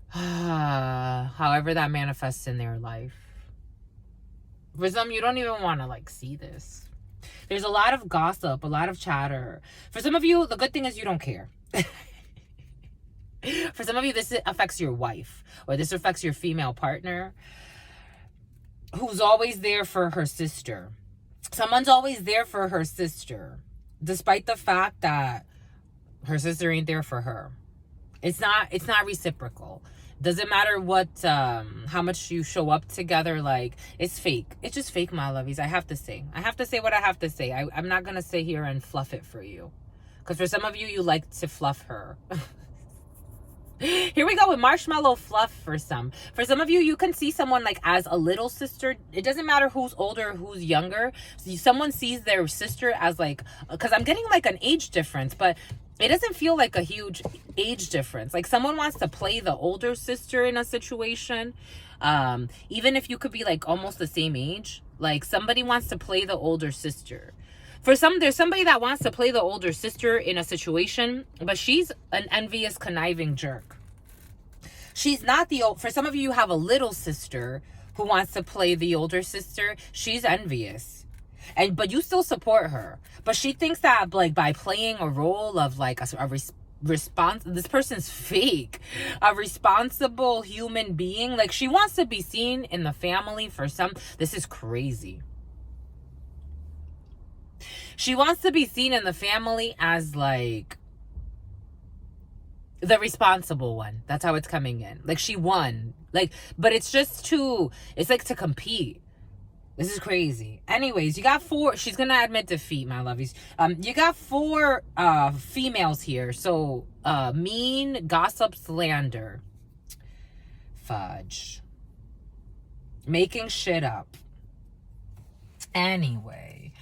However that manifests in their life. For some, you don't even want to like see this. There's a lot of gossip, a lot of chatter. For some of you, the good thing is you don't care. For some of you, this affects your wife, or this affects your female partner, who's always there for her sister. Someone's always there for her sister, despite the fact that her sister ain't there for her. It's not reciprocal. Doesn't matter what, how much you show up together. Like, it's fake. It's just fake, my lovies. I have to say what I have to say. I'm not going to sit here and fluff it for you. Because for some of you, you like to fluff her. Here we go with marshmallow fluff for some. For some of you, you can see someone like as a little sister. It doesn't matter who's older, who's younger. So someone sees their sister as like, because I'm getting like an age difference, but it doesn't feel like a huge age difference. Like someone wants to play the older sister in a situation. Even if you could be like almost the same age, like somebody wants to play the older sister. For some, there's somebody that wants to play the older sister in a situation, but she's an envious, conniving jerk. She's not for some of you, you have a little sister who wants to play the older sister, she's envious. But you still support her. But she thinks that like by playing a role of like this person's fake, a responsible human being, like she wants to be seen in the family for some. This is crazy. She wants to be seen in the family as like the responsible one. That's how it's coming in. Like she won. Like, but it's just it's like to compete. This is crazy. Anyways, you got 4. She's gonna admit defeat, my lovies. You got 4 females here. So mean, gossip, slander, fudge, making shit up. Anyway,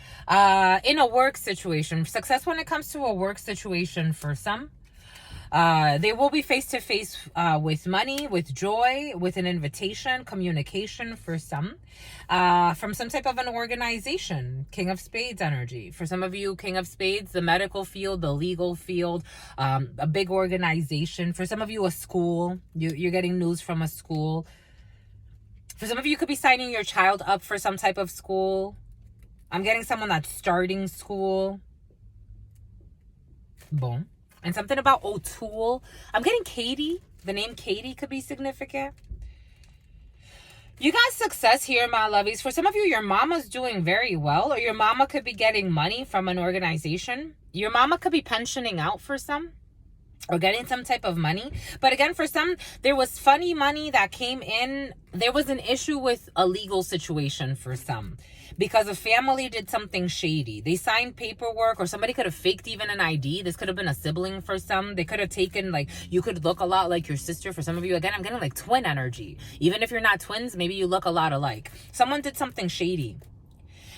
in a work situation, success when it comes to a work situation for some. They will be face to face with money, with joy, with an invitation, communication for some. From some type of an organization. King of Spades energy. For some of you, King of Spades, the medical field, the legal field, a big organization. For some of you, a school. You're getting news from a school. For some of you, could be signing your child up for some type of school. I'm getting someone that's starting school. Boom. And something about O'Toole. I'm getting Katie. The name Katie could be significant. You got success here, my lovies. For some of you, your mama's doing very well. Or your mama could be getting money from an organization. Your mama could be pensioning out for some. Or getting some type of money. But again, for some, there was funny money that came in. There was an issue with a legal situation for some. Because a family did something shady. They signed paperwork, or somebody could have faked even an ID. This could have been a sibling for some. They could have taken, like, you could look a lot like your sister. For some of you, again, I'm getting like twin energy. Even if you're not twins, maybe you look a lot alike. Someone did something shady.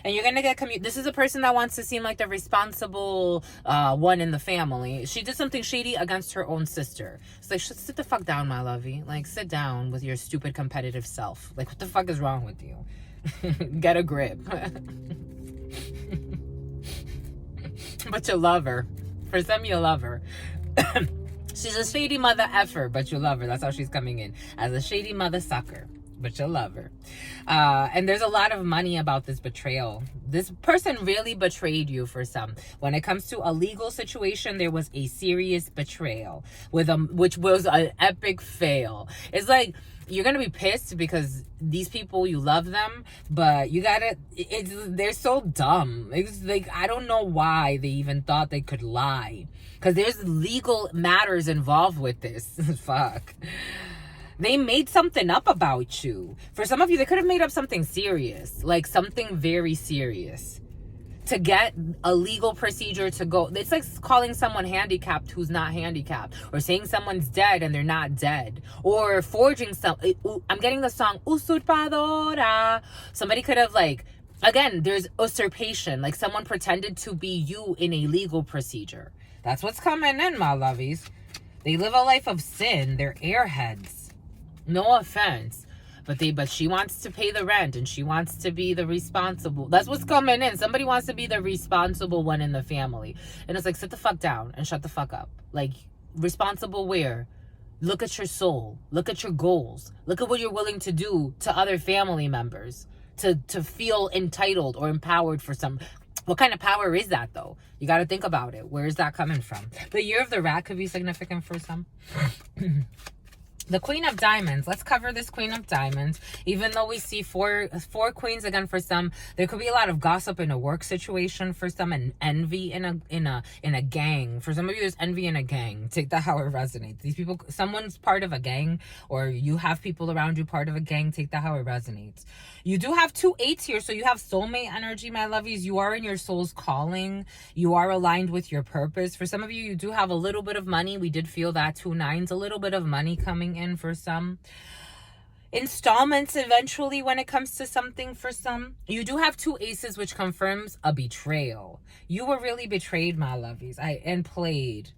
And you're going to get this is a person that wants to seem like the responsible one in the family. She did something shady against her own sister. It's like, sit the fuck down, my lovey. Like, sit down with your stupid competitive self. Like, what the fuck is wrong with you? Get a grip. But you love her. For some, you love her. She's a shady mother effer, but you love her. That's how she's coming in. As a shady mother sucker. But you'll love her. And there's a lot of money about this betrayal. This person really betrayed you for some. When it comes to a legal situation, there was a serious betrayal which was an epic fail. It's like, you're going to be pissed because these people, you love them, but they're so dumb. It's like, I don't know why they even thought they could lie. Because there's legal matters involved with this. Fuck. They made something up about you. For some of you, they could have made up something serious. Like something very serious. To get a legal procedure to go. It's like calling someone handicapped who's not handicapped. Or saying someone's dead and they're not dead. Or forging I'm getting the song Usurpadora. Somebody could have again, there's usurpation. Like someone pretended to be you in a legal procedure. That's what's coming in, my lovies. They live a life of sin. They're airheads. No offense. But she wants to pay the rent and she wants to be the responsible. That's what's coming in. Somebody wants to be the responsible one in the family. And it's like, sit the fuck down and shut the fuck up. Like, responsible where? Look at your soul. Look at your goals. Look at what you're willing to do to other family members to feel entitled or empowered for some. What kind of power is that, though? You got to think about it. Where is that coming from? The year of the rat could be significant for some. The Queen of Diamonds. Let's cover this Queen of Diamonds. Even though we see four queens again for some, there could be a lot of gossip in a work situation for some, and envy in a gang. For some of you, there's envy in a gang. Take that how it resonates. These people, someone's part of a gang, or you have people around you part of a gang. Take that how it resonates. You do have 2 8s here, so you have soulmate energy, my lovies. You are in your soul's calling. You are aligned with your purpose. For some of you, you do have a little bit of money. We did feel that 2 9s, a little bit of money coming in for some. Installments eventually when it comes to something for some. You do have 2 aces, which confirms a betrayal. You were really betrayed, my lovies, and played.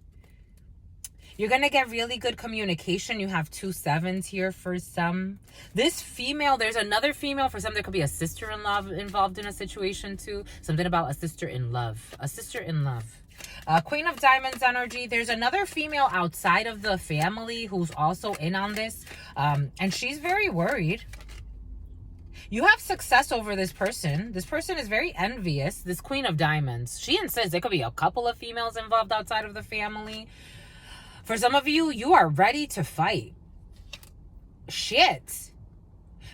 You're going to get really good communication. You have 2 7s here for some. This female, there's another female. For some, there could be a sister-in-law involved in a situation too. Something about a sister-in-love. A sister-in-love. Queen of Diamonds energy. There's another female outside of the family who's also in on this. And she's very worried. You have success over this person. This person is very envious. This Queen of Diamonds. She insists there could be a couple of females involved outside of the family. For some of you, you are ready to fight. Shit.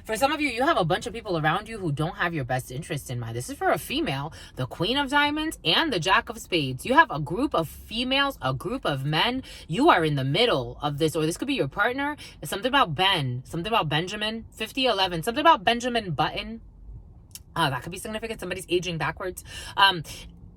For some of you, you have a bunch of people around you who don't have your best interest in mind. This is for a female, the Queen of Diamonds and the Jack of Spades. You have a group of females, a group of men. You are in the middle of this, or this could be your partner. It's something about Ben, something about Benjamin, 5011, something about Benjamin Button. That could be significant. Somebody's aging backwards.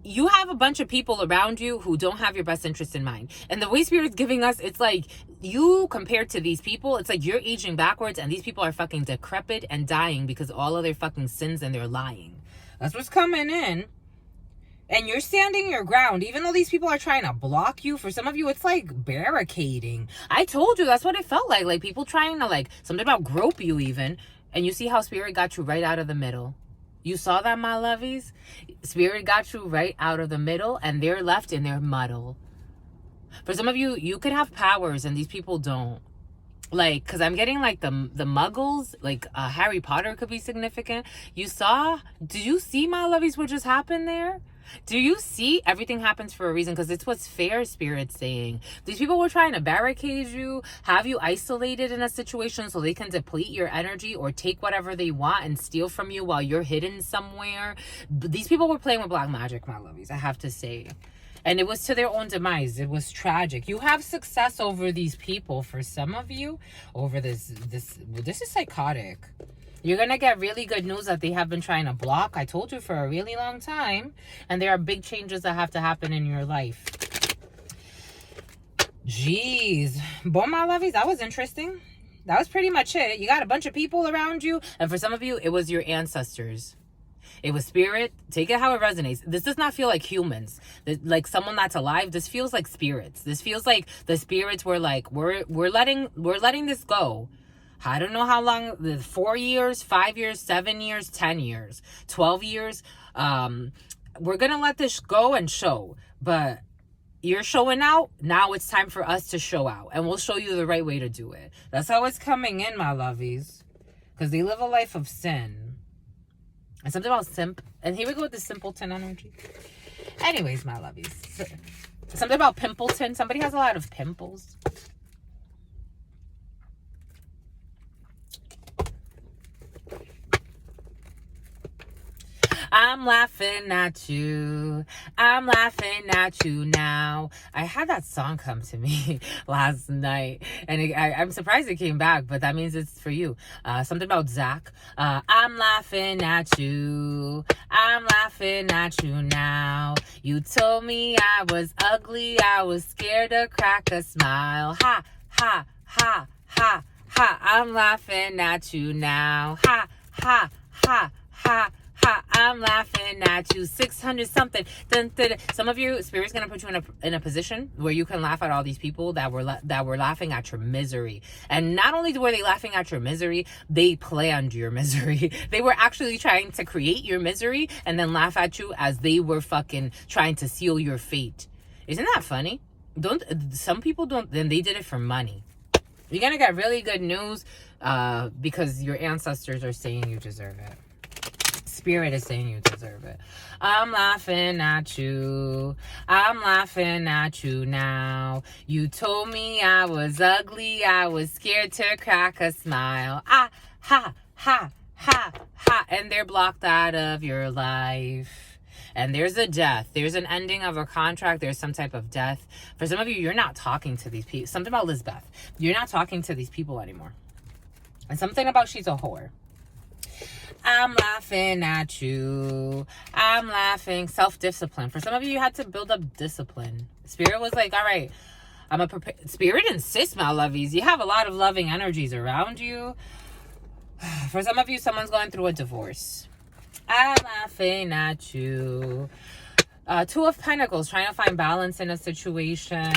You have a bunch of people around you who don't have your best interest in mind. And the way Spirit's giving us, it's like you compared to these people, it's like you're aging backwards and these people are fucking decrepit and dying because of all of their fucking sins and they're lying. That's what's coming in. And you're standing your ground, even though these people are trying to block you. For some of you, it's like barricading. I told you, that's what it felt like. Like people trying to like, something about grope you even. And you see how Spirit got you right out of the middle. You saw that, my lovies? Spirit got you right out of the middle and they're left in their muddle. For some of you, you could have powers and these people don't. Like, because I'm getting like the muggles, like Harry Potter could be significant. Did you see, my lovies, what just happened there? Do you see? Everything happens for a reason because it's what's fair, Spirit's saying. These people were trying to barricade you, have you isolated in a situation so they can deplete your energy or take whatever they want and steal from you while you're hidden somewhere. These people were playing with black magic, my lovies, I have to say. And it was to their own demise. It was tragic. You have success over these people. For some of you, over this is psychotic. You're going to get really good news that they have been trying to block. I told you for a really long time. And there are big changes that have to happen in your life. Jeez. Bon, my lovies, that was interesting. That was pretty much it. You got a bunch of people around you. And for some of you, it was your ancestors. It was Spirit. Take it how it resonates. This does not feel like humans. Like someone that's alive. This feels like spirits. This feels like the spirits were like, we're letting this go. I don't know how long, 4 years, 5 years, 7 years, 10 years, 12 years. We're going to let this go and show. But you're showing out. Now it's time for us to show out. And we'll show you the right way to do it. That's how it's coming in, my lovies. Because they live a life of sin. And something about simp. And here we go with the simpleton energy. Anyways, my lovies. Something about pimpleton. Somebody has a lot of pimples. I'm laughing at you. I'm laughing at you now. I had that song come to me last night. And I'm surprised it came back, but that means it's for you. Something about Zach. I'm laughing at you. I'm laughing at you now. You told me I was ugly. I was scared to crack a smile. Ha, ha, ha, ha, ha. I'm laughing at you now. Ha, ha, ha, ha. Ha, I'm laughing at you. 600 something. Dun, dun, dun. Some of you, Spirit's gonna put you in a position where you can laugh at all these people that were laughing at your misery. And not only were they laughing at your misery, they planned your misery. They were actually trying to create your misery and then laugh at you as they were fucking trying to seal your fate. Isn't that funny? Some people don't. Then they did it for money. You're gonna get really good news because your ancestors are saying you deserve it. Spirit is saying you deserve it. I'm laughing at you. I'm laughing at you now. You told me I was ugly. I was scared to crack a smile. Ah, ha, ha, ha, ha. And they're blocked out of your life. And there's a death. There's an ending of a contract. There's some type of death. For some of you, you're not talking to these people. Something about Lisbeth. You're not talking to these people anymore. And something about she's a whore. I'm laughing at you. I'm laughing. Self-discipline. For some of you, you had to build up discipline. Spirit was like, all right, Spirit insists, my lovies. You have a lot of loving energies around you. For some of you, someone's going through a divorce. I'm laughing at you. Two of Pentacles, trying to find balance in a situation.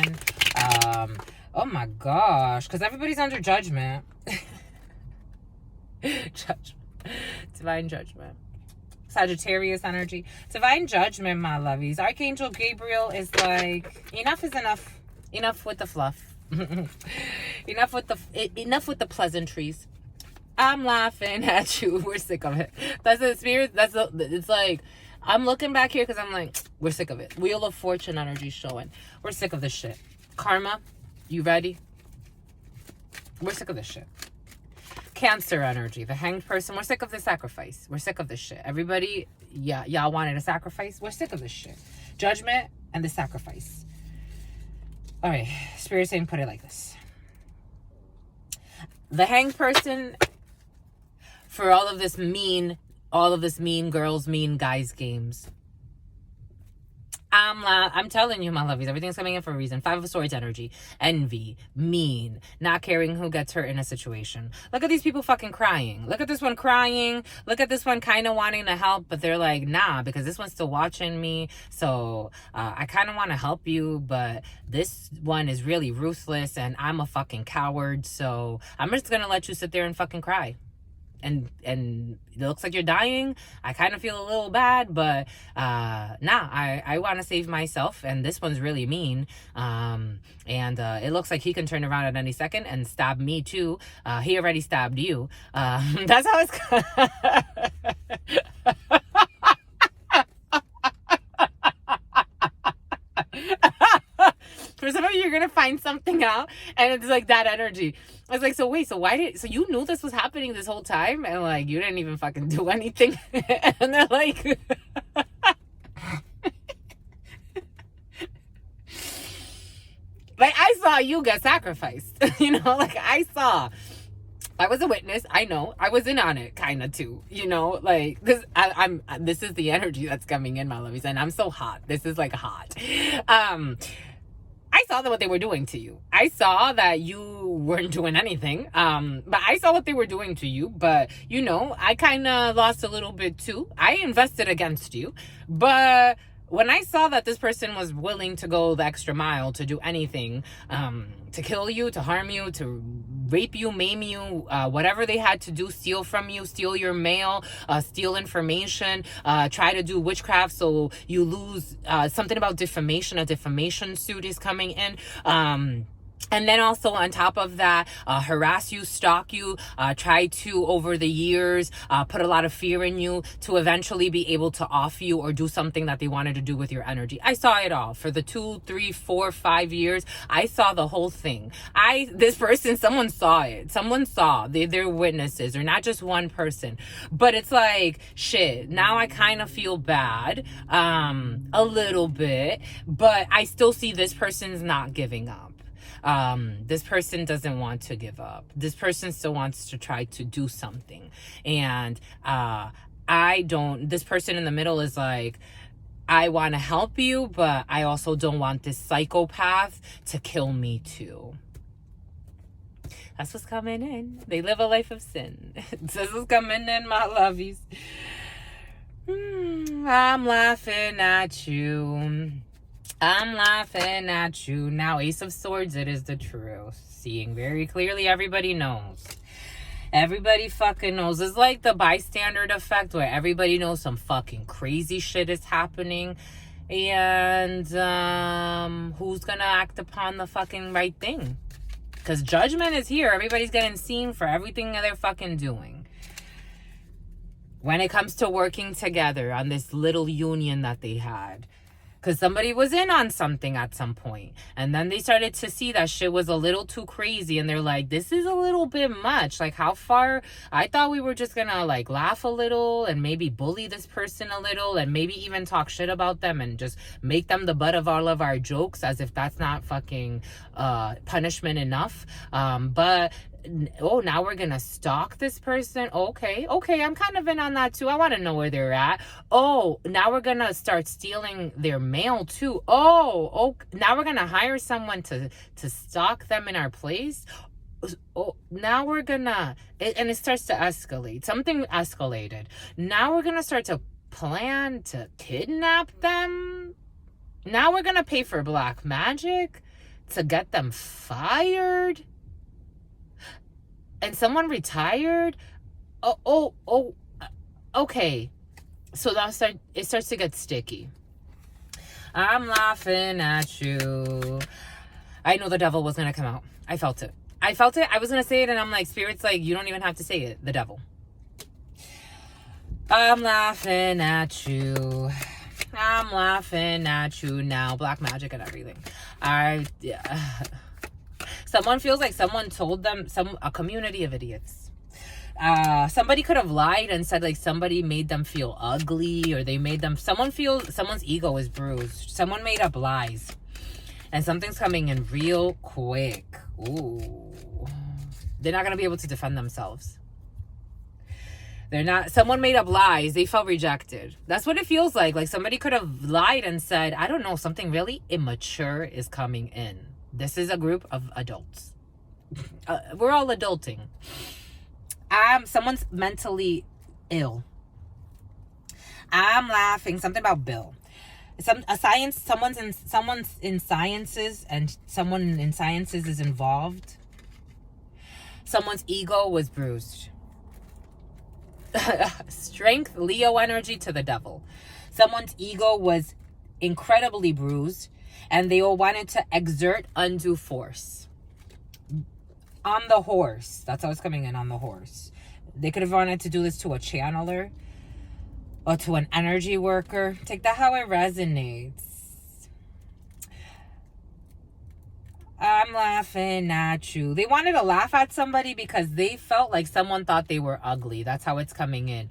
Oh my gosh. Because everybody's under judgment. Judgment. Divine judgment. Sagittarius energy. Divine judgment, my lovies. Archangel Gabriel is like, enough is enough. Enough with the fluff. Enough with the pleasantries. I'm laughing at you. We're sick of it. That's the spirit. It's like, I'm looking back here because I'm like, we're sick of it. Wheel of Fortune energy showing. We're sick of this shit. Karma, you ready? We're sick of this shit. Cancer energy, the Hanged Person. We're sick of the sacrifice. We're sick of this shit. Everybody, y'all wanted a sacrifice. We're sick of this shit. Judgment and the sacrifice. All right, Spirit saying put it like this. The Hanged Person, for all of this mean girls, mean guys games. I'm telling you, my lovies, everything's coming in for a reason. 5 of Swords energy, envy, mean, not caring who gets hurt in a situation. Look at these people fucking crying. Look at this one crying. Look at this one kind of wanting to help, but they're like, nah, because this one's still watching me. So I kind of want to help you, but this one is really ruthless and I'm a fucking coward. So I'm just going to let you sit there and fucking cry. And it looks like you're dying. I kind of feel a little bad, but I want to save myself, and this one's really mean. And it looks like he can turn around at any second and stab me too. He already stabbed you. That's how it's for some of you, you're gonna find something out, and it's like that energy. I was like, so wait, so you knew this was happening this whole time, and like you didn't even fucking do anything, and they're like, like I saw you get sacrificed, you know, like I was a witness. I know I was in on it, kind of too. You know, like this. This is the energy that's coming in, my lovies, and I'm so hot. This is like hot. I saw what they were doing to you. I saw that you weren't doing anything. But I saw what they were doing to you. But, you know, I kind of lost a little bit too. I invested against you. But when I saw that this person was willing to go the extra mile to do anything, to kill you, to harm you, to rape you, maim you, whatever they had to do, steal from you, steal your mail, steal information, try to do witchcraft so you lose, something about defamation, a defamation suit is coming in. And then also on top of that, harass you, stalk you, try to, over the years, put a lot of fear in you to eventually be able to off you or do something that they wanted to do with your energy. I saw it all. For the 2, 3, 4, 5 years, I saw the whole thing. Someone saw it. Someone saw. They're witnesses. They're not just one person. But it's like, shit, now I kind of feel bad, a little bit, but I still see this person's not giving up. This person doesn't want to give up. This person still wants to try to do something. And this person in the middle is like, I want to help you, but I also don't want this psychopath to kill me too. That's what's coming in. They live a life of sin. This is coming in, my lovies. I'm laughing at you. I'm laughing at you. Now, Ace of Swords, it is the truth. Seeing very clearly, everybody knows. Everybody fucking knows. It's like the bystander effect where everybody knows some fucking crazy shit is happening. And who's gonna act upon the fucking right thing? Because judgment is here. Everybody's getting seen for everything that they're fucking doing. When it comes to working together on this little union that they had. Because somebody was in on something at some point. And then they started to see that shit was a little too crazy. And they're like, this is a little bit much. Like, how far? I thought we were just going to, like, laugh a little and maybe bully this person a little and maybe even talk shit about them and just make them the butt of all of our jokes as if that's not fucking punishment enough. But... oh, now we're gonna stalk this person. Okay, I'm kind of in on that too. I want to know where they're at. Oh, now we're gonna start stealing their mail too. Oh, now we're gonna hire someone to stalk them in our place. Oh, now we're gonna and it starts to escalate. Something escalated. Now we're gonna start to plan to kidnap them. Now we're gonna pay for black magic to get them fired. And someone retired? Okay. So now it starts to get sticky. I'm laughing at you. I know the devil was going to come out. I felt it. I felt it. I was going to say it, and I'm like, Spirit's like, you don't even have to say it. The devil. I'm laughing at you. I'm laughing at you now. Black magic and everything. Someone feels like someone told them, a community of idiots. Somebody could have lied and said like somebody made them feel ugly, or they made them, someone's ego is bruised. Someone made up lies. And something's coming in real quick. Ooh. They're not going to be able to defend themselves. They're not, someone made up lies. They felt rejected. That's what it feels like. Like somebody could have lied and said, I don't know, something really immature is coming in. This is a group of adults. We're all adulting. Someone's mentally ill. I'm laughing. Something about Bill. Someone's in sciences, and someone in sciences is involved. Someone's ego was bruised. Strength, Leo energy to the devil. Someone's ego was incredibly bruised, and they all wanted to exert undue force. On the horse. That's how it's coming in, on the horse. They could have wanted to do this to a channeler or to an energy worker. Take that how it resonates. I'm laughing at you. They wanted to laugh at somebody because they felt like someone thought they were ugly. That's how it's coming in.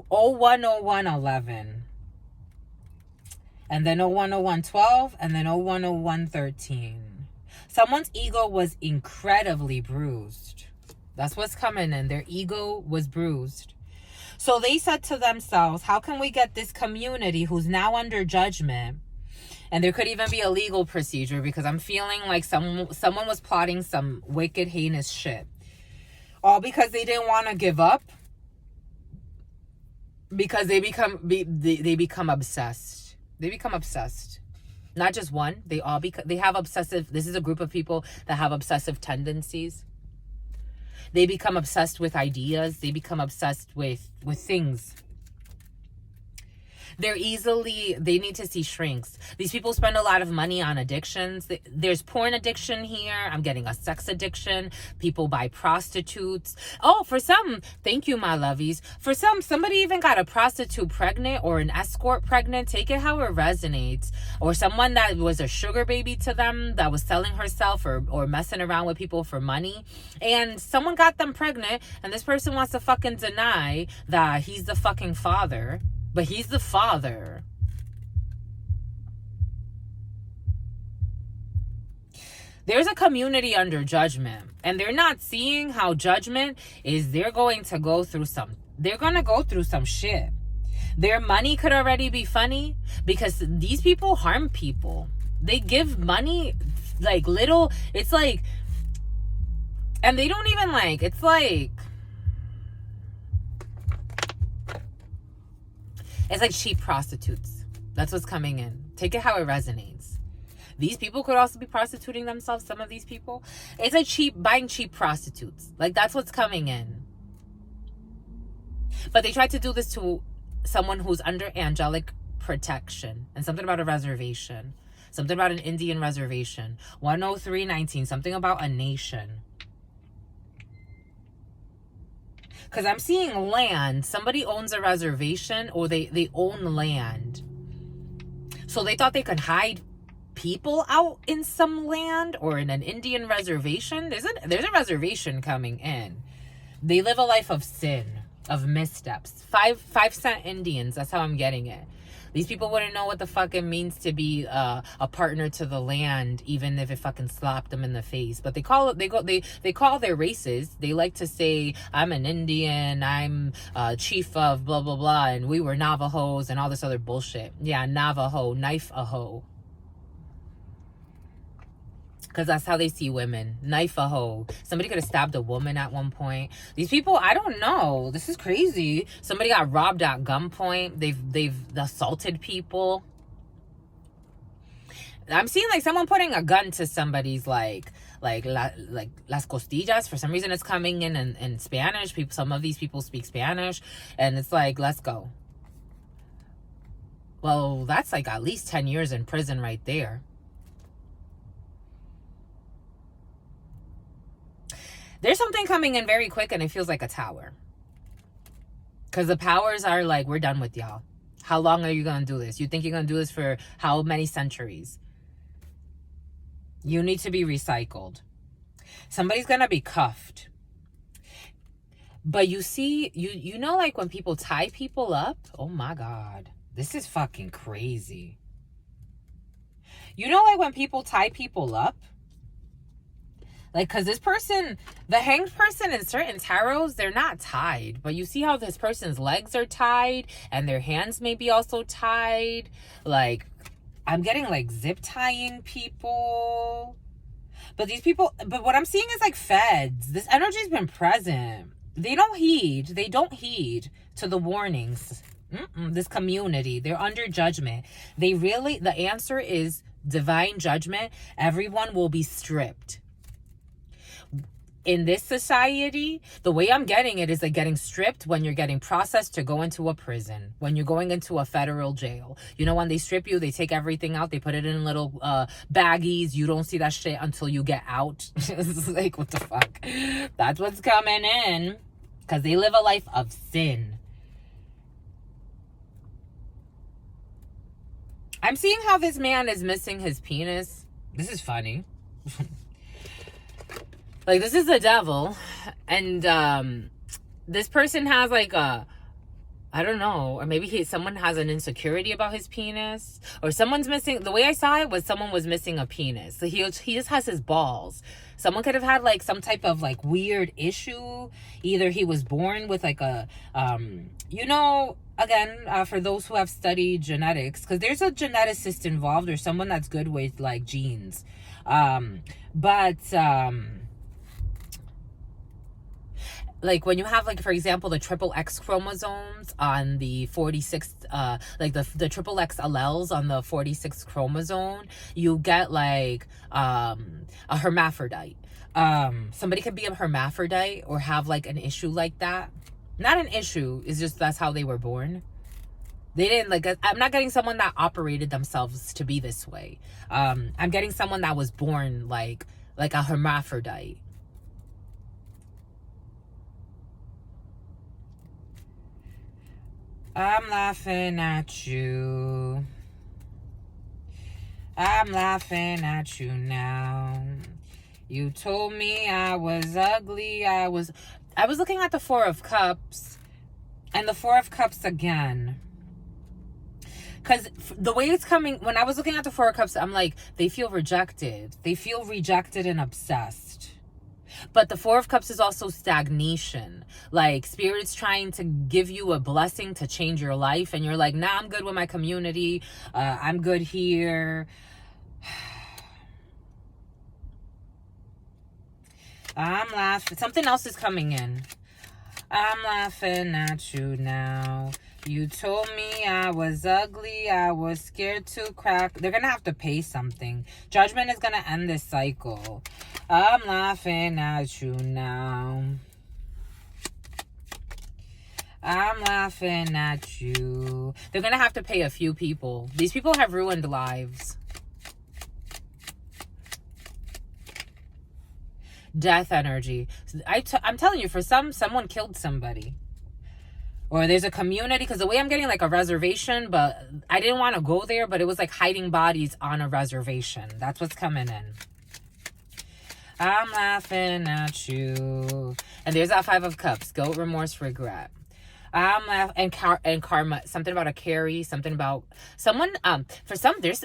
010111. And then 010112. And then 010113. Someone's ego was incredibly bruised. That's what's coming in. Their ego was bruised. So they said to themselves, how can we get this community who's now under judgment? And there could even be a legal procedure, because I'm feeling like someone was plotting some wicked, heinous shit. All because they didn't want to give up. Because they become obsessed. They become obsessed. Not just one. They have obsessive. This is a group of people that have obsessive tendencies. They become obsessed with ideas. They become obsessed with things. They need to see shrinks. These people spend a lot of money on addictions. There's porn addiction here. I'm getting a sex addiction. People buy prostitutes. Oh, for some, thank you, my lovies. For some, somebody even got a prostitute pregnant or an escort pregnant. Take it how it resonates. Or someone that was a sugar baby to them, that was selling herself or messing around with people for money. And someone got them pregnant, and this person wants to fucking deny that he's the fucking father. But he's the father. There's a community under judgment. And they're not seeing how judgment is. They're going to go through some shit. Their money could already be funny, because these people harm people. They give money like little. It's like, and they don't even like, it's like, it's like cheap prostitutes. That's what's coming in. Take it how it resonates. These people could also be prostituting themselves. Some of these people. It's like buying cheap prostitutes. Like, that's what's coming in. But they tried to do this to someone who's under angelic protection. And something about a reservation. Something about an Indian reservation. 10319. Something about a nation. Because I'm seeing land. Somebody owns a reservation, or they own land. So they thought they could hide people out in some land or in an Indian reservation. There's a reservation coming in. They live a life of sin, of missteps. 5-cent Indians. That's how I'm getting it. These people wouldn't know what the fuck it means to be a partner to the land, even if it fucking slapped them in the face. But they call their races. They like to say, I'm an Indian, I'm chief of blah blah blah, and we were Navajos and all this other bullshit. Yeah, Navajo, knife a hoe. Because that's how they see women. Knife a hoe. Somebody could have stabbed a woman at one point. These people, I don't know. This is crazy. Somebody got robbed at gunpoint. They've assaulted people. I'm seeing like someone putting a gun to somebody's like las costillas. For some reason, it's coming in Spanish. Some of these people speak Spanish, and it's like, let's go. Well, that's like at least 10 years in prison right there. There's something coming in very quick and it feels like a tower. Because the powers are like, we're done with y'all. How long are you going to do this? You think you're going to do this for how many centuries? You need to be recycled. Somebody's going to be cuffed. But you see, you know, like when people tie people up? Oh my God. This is fucking crazy. You know, like when people tie people up? Like, because this person, the hanged person in certain tarots, they're not tied. But you see how this person's legs are tied and their hands may be also tied. Like, I'm getting like zip tying people. But these people, but what I'm seeing is like feds. This energy's been present. They don't heed to the warnings. This community, they're under judgment. The answer is divine judgment. Everyone will be stripped. In this society, the way I'm getting it is like getting stripped when you're getting processed to go into a prison, when you're going into a federal jail. You know, when they strip you, they take everything out, they put it in little baggies. You don't see that shit until you get out. It's like, what the fuck? That's what's coming in, because they live a life of sin. I'm seeing how this man is missing his penis. This is funny. Like, this is the devil, and this person has like a, I don't know, or maybe someone has an insecurity about his penis, or someone's missing. The way I saw it was someone was missing a penis. So he just has his balls. Someone could have had like some type of like weird issue. Either he was born with like a, you know, again, for those who have studied genetics, because there's a geneticist involved or someone that's good with like genes, like when you have like, for example, the triple X chromosomes on the 46th, like the triple X alleles on the 46th chromosome, you get like a hermaphrodite. Somebody could be a hermaphrodite or have like an issue like that. Not an issue, it's just that's how they were born. They didn't like, I'm not getting someone that operated themselves to be this way. I'm getting someone that was born like a hermaphrodite. I'm laughing at you. I'm laughing at you now. You told me I was ugly. I was looking at the Four of Cups and the Four of Cups again. Because the way it's coming, when I was looking at the Four of Cups, I'm like, they feel rejected. They feel rejected and obsessed. But the Four of Cups is also stagnation. Like, Spirit's trying to give you a blessing to change your life. And you're like, nah, I'm good with my community. I'm good here. I'm laughing. Something else is coming in. I'm laughing at you now. You told me I was ugly. I was scared to crack. They're going to have to pay something. Judgment is going to end this cycle. I'm laughing at you now. I'm laughing at you. They're going to have to pay a few people. These people have ruined lives. Death energy. I'm telling you, for someone killed somebody. Or there's a community, because the way I'm getting like a reservation, but I didn't want to go there, but it was like hiding bodies on a reservation. That's what's coming in. I'm laughing at you. And there's that Five of Cups. Guilt, remorse, regret. I'm laughing, and karma. Something about a carry. Something about someone. For some, there's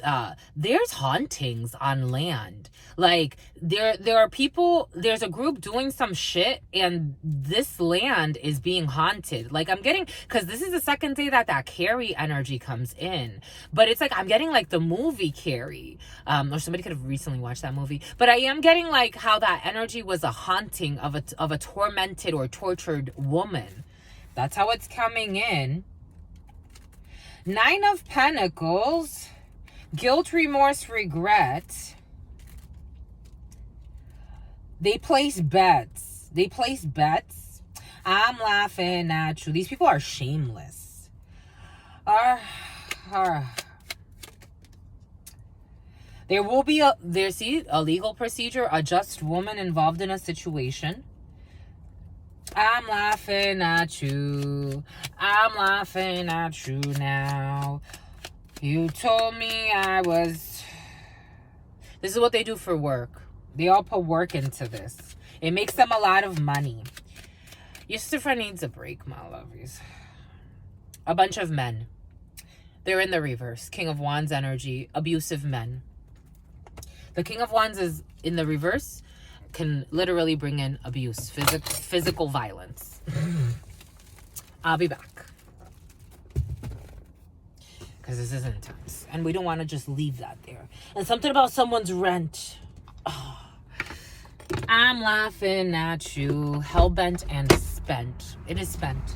hauntings on land. Like there are people. There's a group doing some shit, and this land is being haunted. Like I'm getting, because this is the second day that carry energy comes in. But it's like I'm getting like the movie Carrie. Or somebody could have recently watched that movie. But I am getting like how that energy was a haunting of a tormented or tortured woman. That's how it's coming in. Nine of Pentacles. Guilt, remorse, regret. They place bets. I'm laughing at you. These people are shameless. There will be a legal procedure, a just woman involved in a situation. I'm laughing at you. I'm laughing at you now. You told me I was... This is what they do for work. They all put work into this. It makes them a lot of money. Your sister needs a break, my lovies. A bunch of men. They're in the reverse. King of Wands energy. Abusive men. The King of Wands is in the reverse. Can literally bring in abuse. Physical violence. I'll be back. Because this is intense. And we don't want to just leave that there. And something about someone's rent. Oh. I'm laughing at you. Hell-bent and spent. It is spent.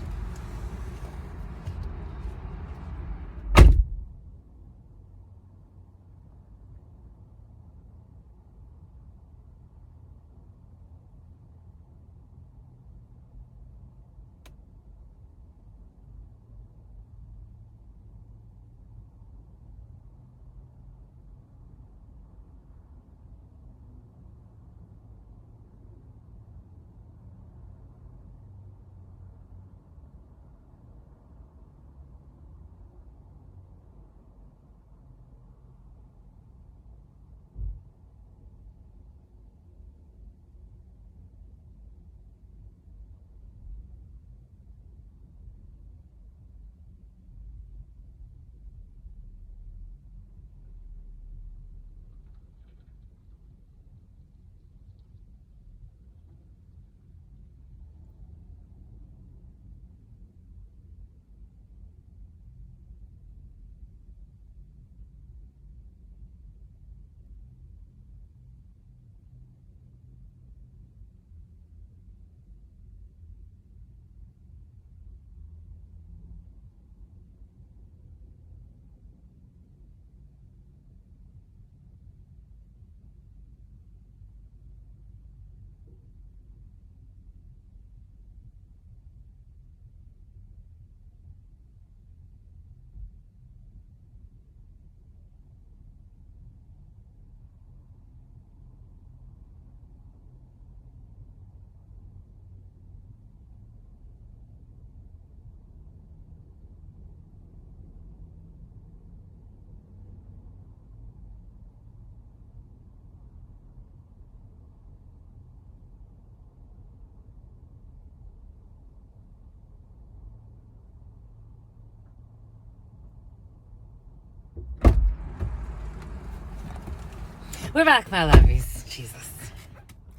We're back, my lovies. Jesus.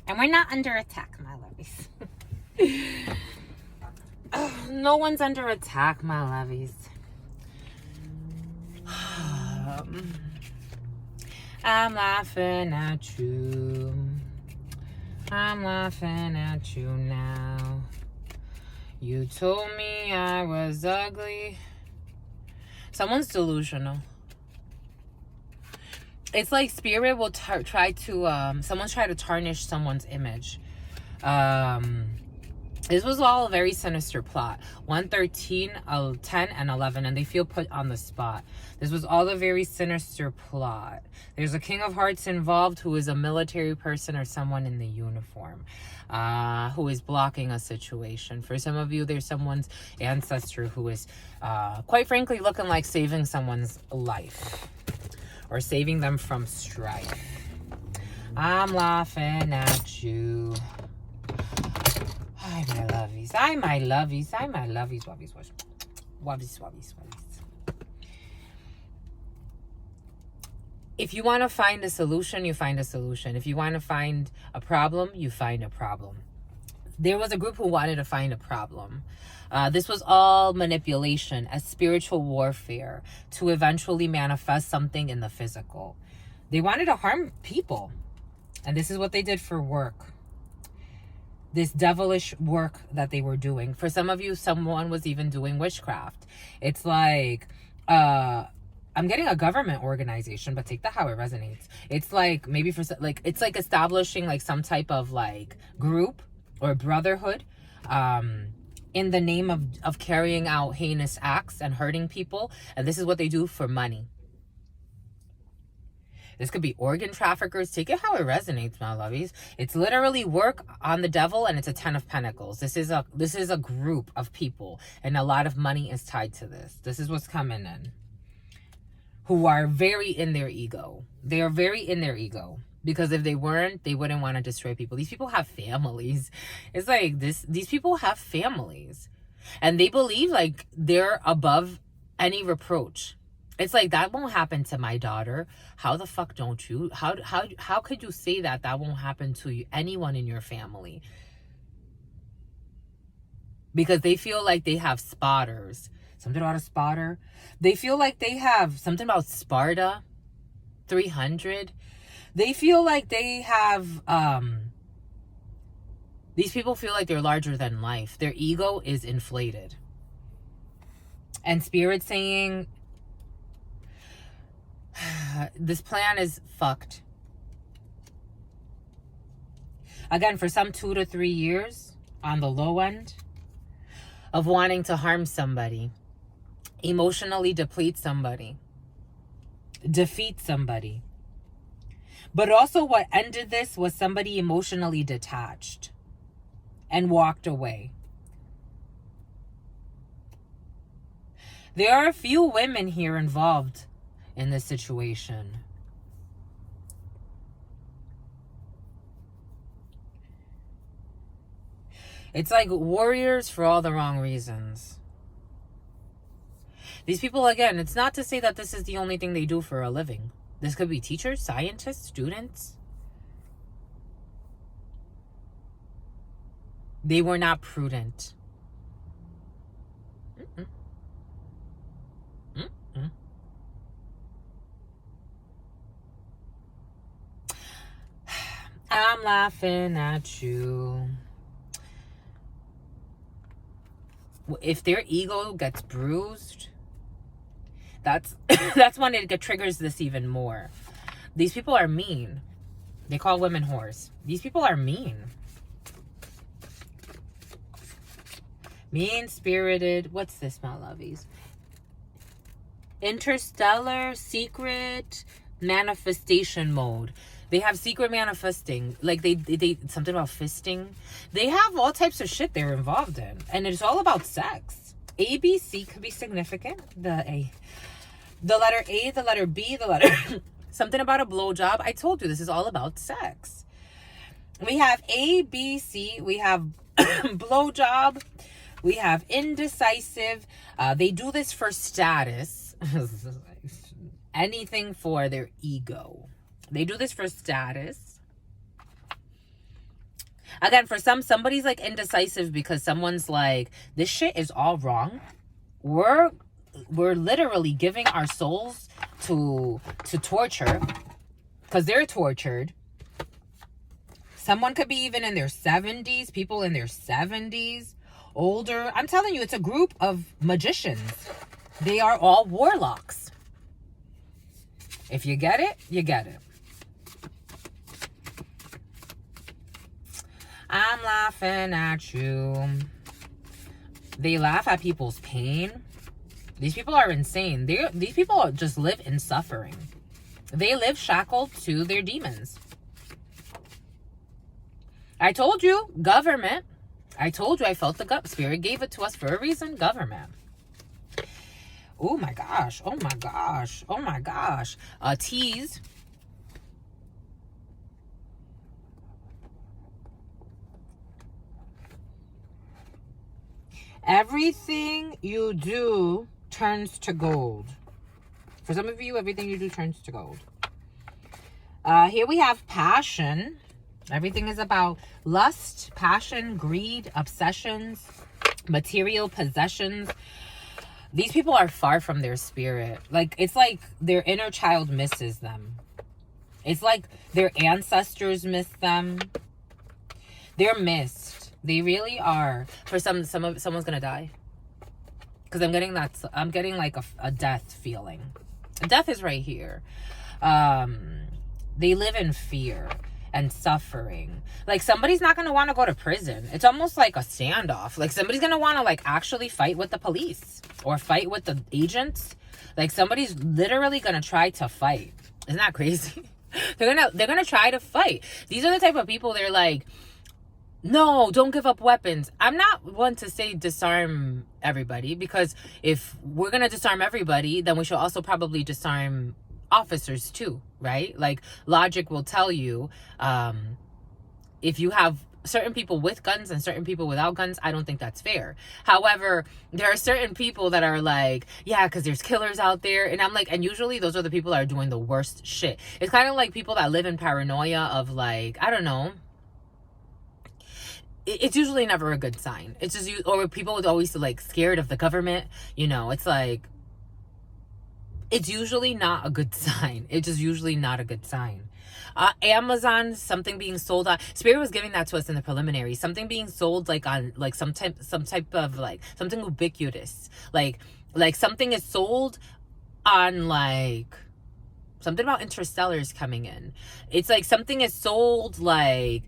And we're not under attack, my lovies. No one's under attack, my lovies. I'm laughing at you. I'm laughing at you now. You told me I was ugly. Someone's delusional. It's like spirit will try to, someone's trying to tarnish someone's image. This was all a very sinister plot. 113, 10, and 11, and they feel put on the spot. This was all a very sinister plot. There's a King of Hearts involved who is a military person or someone in the uniform who is blocking a situation. For some of you, there's someone's ancestor who is, quite frankly, looking like saving someone's life. Or saving them from strife. I'm laughing at you. Hi, my lovies. Hi, my lovies. Hi, my lovies. Wobbies, wobbies, wobbies, wobbies. If you want to find a solution, you find a solution. If you want to find a problem, you find a problem. There was a group who wanted to find a problem. This was all manipulation, a spiritual warfare to eventually manifest something in the physical. They wanted to harm people. And this is what they did for work. This devilish work that they were doing. For some of you, someone was even doing witchcraft. It's like, I'm getting a government organization, but take that how it resonates. It's like, maybe for, like, it's like establishing like some type of like group or brotherhood, in the name of carrying out heinous acts and hurting people. And this is what they do for money. This could be organ traffickers. Take it how it resonates, my lovies. It's literally work on the devil, and it's a 10 of Pentacles. This is a group of people, and a lot of money is tied to this. This is what's coming in. Who are very in their ego. They are very in their ego. Because if they weren't, they wouldn't want to destroy people. These people have families. It's like these people have families. And they believe like they're above any reproach. It's like, that won't happen to my daughter. How the fuck don't you? How could you say that won't happen to you, anyone in your family? Because they feel like they have spotters. Something about a spotter. They feel like they have something about Sparta 300. They feel like they have, these people feel like they're larger than life. Their ego is inflated. And Spirit saying, this plan is fucked. Again, for some 2 to 3 years on the low end of wanting to harm somebody, emotionally deplete somebody, defeat somebody. But also what ended this was somebody emotionally detached and walked away. There are a few women here involved in this situation. It's like warriors for all the wrong reasons. These people, again, it's not to say that this is the only thing they do for a living. This could be teachers, scientists, students. They were not prudent. I'm laughing at you. If their ego gets bruised, that's when it triggers this even more. These people are mean. They call women whores. These people are mean. Mean-spirited. What's this, my lovies? Interstellar, secret, manifestation mode. They have secret manifesting. Like they something about fisting. They have all types of shit they're involved in. And it's all about sex. A, B, C could be significant. The letter A, the letter B, the letter... something about a blowjob. I told you, this is all about sex. We have A, B, C. We have blowjob. We have indecisive. They do this for status. Anything for their ego. They do this for status. Again, for somebody's like indecisive because someone's like, this shit is all wrong. We're literally giving our souls to torture because they're tortured. Someone could be even in their 70s, people in their 70s, older. I'm telling you, it's a group of magicians. They are all warlocks. If you get it, you get it. I'm laughing at you. They laugh at people's pain. These people are insane. These people just live in suffering. They live shackled to their demons. I told you, government. I told you, I felt the gut. Spirit gave it to us for a reason. Government. Oh my gosh. Oh my gosh. Oh my gosh. Tease. Everything you do turns to gold. For some of you, everything you do turns to gold. Here we have passion. Everything is about lust, passion, greed, obsessions, material possessions. These people are far from their spirit. Like, it's like their inner child misses them. It's like their ancestors miss them. They're missed. They really are. For someone's gonna die. Because I'm getting like a death feeling. Death is right here. They live in fear and suffering. Like, somebody's not gonna want to go to prison. It's almost like a standoff. Like, somebody's gonna want to like actually fight with the police or fight with the agents. Like, somebody's literally gonna try to fight. Isn't that crazy? They're gonna try to fight. These are the type of people, they're like, no, don't give up weapons. I'm not one to say disarm everybody, because if we're going to disarm everybody, then we should also probably disarm officers too, right? Like, logic will tell you, if you have certain people with guns and certain people without guns, I don't think that's fair. However, there are certain people that are like, yeah, because there's killers out there. And I'm like, and usually those are the people that are doing the worst shit. It's kind of like people that live in paranoia of, like, I don't know, it's usually never a good sign. It's just, or people would always like scared of the government, you know, it's like, it's usually not a good sign. It's just usually not a good sign. Amazon, something being sold on, Spirit was giving that to us in the preliminary, something being sold like on like some type of like something ubiquitous, like something is sold on, like something about Interstellars coming in. It's like something is sold like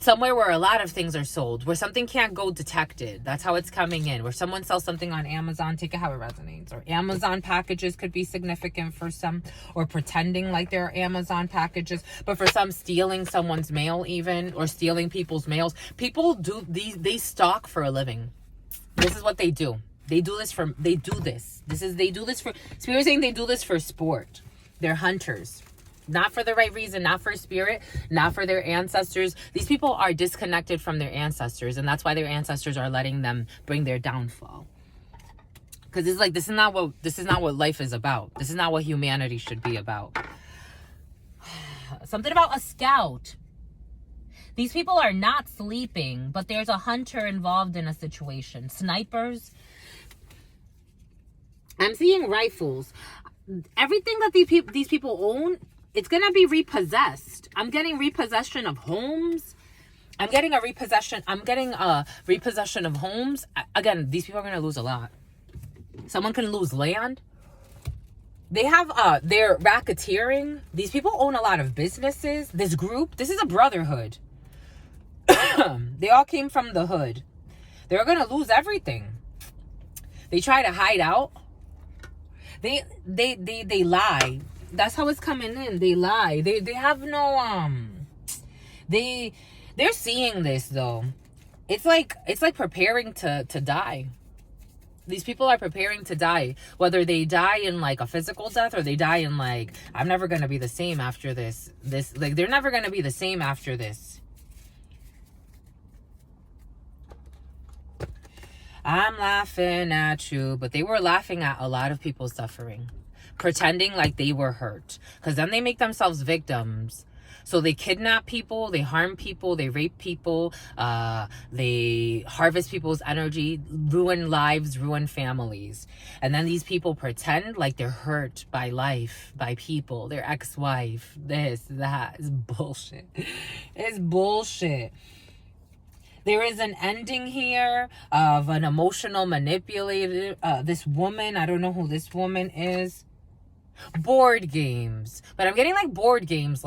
somewhere where a lot of things are sold, where something can't go detected. That's how it's coming in. Where someone sells something on Amazon, take it how it resonates. Or Amazon packages could be significant for some, or pretending like they're Amazon packages. But for some, stealing someone's mail even, or stealing people's mails. People do these, they stalk for a living. This is what they do. They do this for, they do this. They do this for, Spirit saying they do this for sport. They're hunters. Not for the right reason, not for spirit, not for their ancestors. These people are disconnected from their ancestors, and that's why their ancestors are letting them bring their downfall. Because it's like, this is not what life is about. This is not what humanity should be about. Something about a scout. These people are not sleeping, but there's a hunter involved in a situation. Snipers. I'm seeing rifles. Everything that these people own, it's going to be repossessed. I'm getting repossession of homes. I'm getting a repossession of homes. Again, these people are going to lose a lot. Someone can lose land. They have, they're racketeering. These people own a lot of businesses. This group, this is a brotherhood. They all came from the hood. They're going to lose everything. They try to hide out. They lie. That's how it's coming in. They lie. They have no they're seeing this though. It's like preparing to die. These people are preparing to die. Whether they die in like a physical death, or they die in like, I'm never gonna be the same after this. Like, they're never gonna be the same after this. I'm laughing at you, but they were laughing at a lot of people suffering, pretending like they were hurt, because then they make themselves victims. So they kidnap people, they harm people, they rape people, they harvest people's energy, ruin lives, ruin families. And then these people pretend like they're hurt by life, by people, their ex-wife, this, that. It's bullshit. It's bullshit. There is an ending here of an emotional manipulator. This woman, I don't know who this woman is. Board games. But I'm getting like board games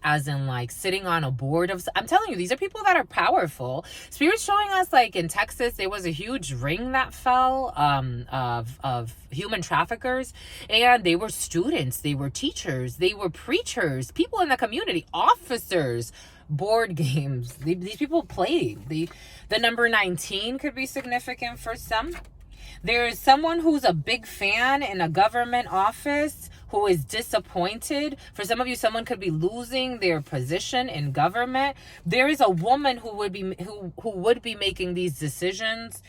as in like sitting on a board of, I'm telling you, these are people that are powerful. Spirit's showing us, like in Texas, there was a huge ring that fell of human traffickers, and they were students, they were teachers, they were preachers, people in the community, officers. Board games. These people play. The number 19 could be significant for some. There's someone who's a big fan in a government office who is disappointed. For some of you, someone could be losing their position in government. There is a woman who would be making these decisions.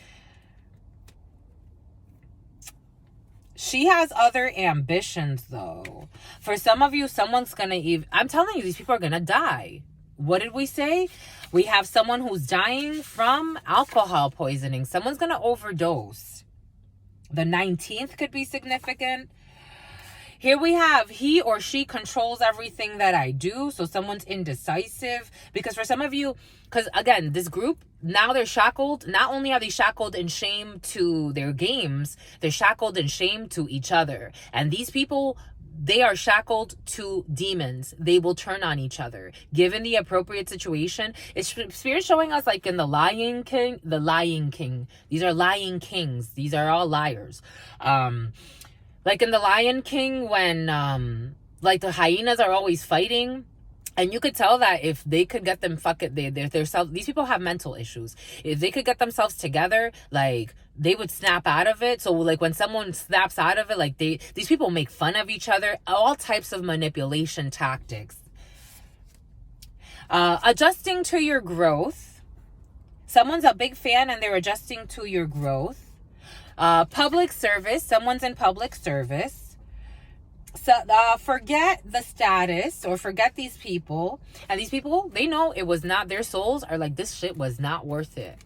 She has other ambitions though. For some of you, someone's gonna I'm telling you, these people are gonna die. What did we say? We have someone who's dying from alcohol poisoning. Someone's going to overdose. The 19th could be significant. Here we have, he or she controls everything that I do. So someone's indecisive. Because for some of you, because again, this group, now they're shackled. Not only are they shackled in shame to their games, they're shackled in shame to each other. And these people, they are shackled to demons. They will turn on each other. Given the appropriate situation, it's Spirit showing us like in the Lion King. These are lying kings. These are all liars. Like in the Lion King, when like the hyenas are always fighting. And you could tell that if they could get them these people have mental issues. If they could get themselves together, like, they would snap out of it. So like when someone snaps out of it, like these people make fun of each other, all types of manipulation tactics. Adjusting to your growth. Someone's a big fan and they're adjusting to your growth. Public service. Someone's in public service. So forget the status, or forget these people. And these people, they know it was not, their souls are like, this shit was not worth it.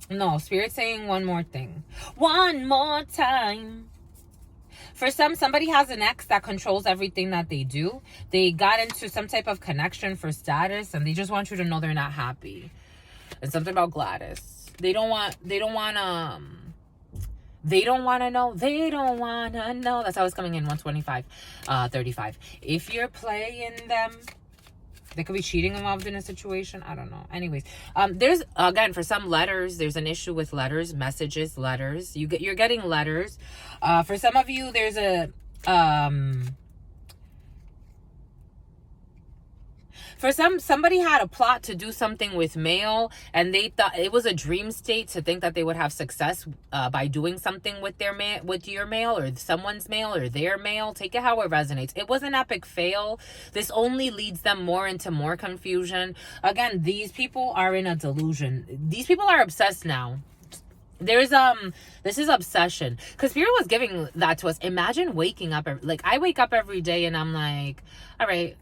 No, Spirit's saying one more thing. One more time. For somebody has an ex that controls everything that they do. They got into some type of connection for status, and they just want you to know they're not happy. And something about Gladys. They don't want to know. They don't want to know. That's how it's coming in. 125, 35. If you're playing them, there could be cheating involved in a situation. I don't know. Anyways, there's, again, for some letters, there's an issue with letters, messages, letters. You're getting letters. For some of you, there's a, for somebody had a plot to do something with mail, and they thought it was a dream state to think that they would have success by doing something with their with your mail, or someone's mail, or their mail. Take it how it resonates. It was an epic fail. This only leads them more into more confusion. Again, these people are in a delusion. These people are obsessed now. There's this is obsession, because Spirit was giving that to us. Imagine waking up, like, I wake up every day and I'm like, all right,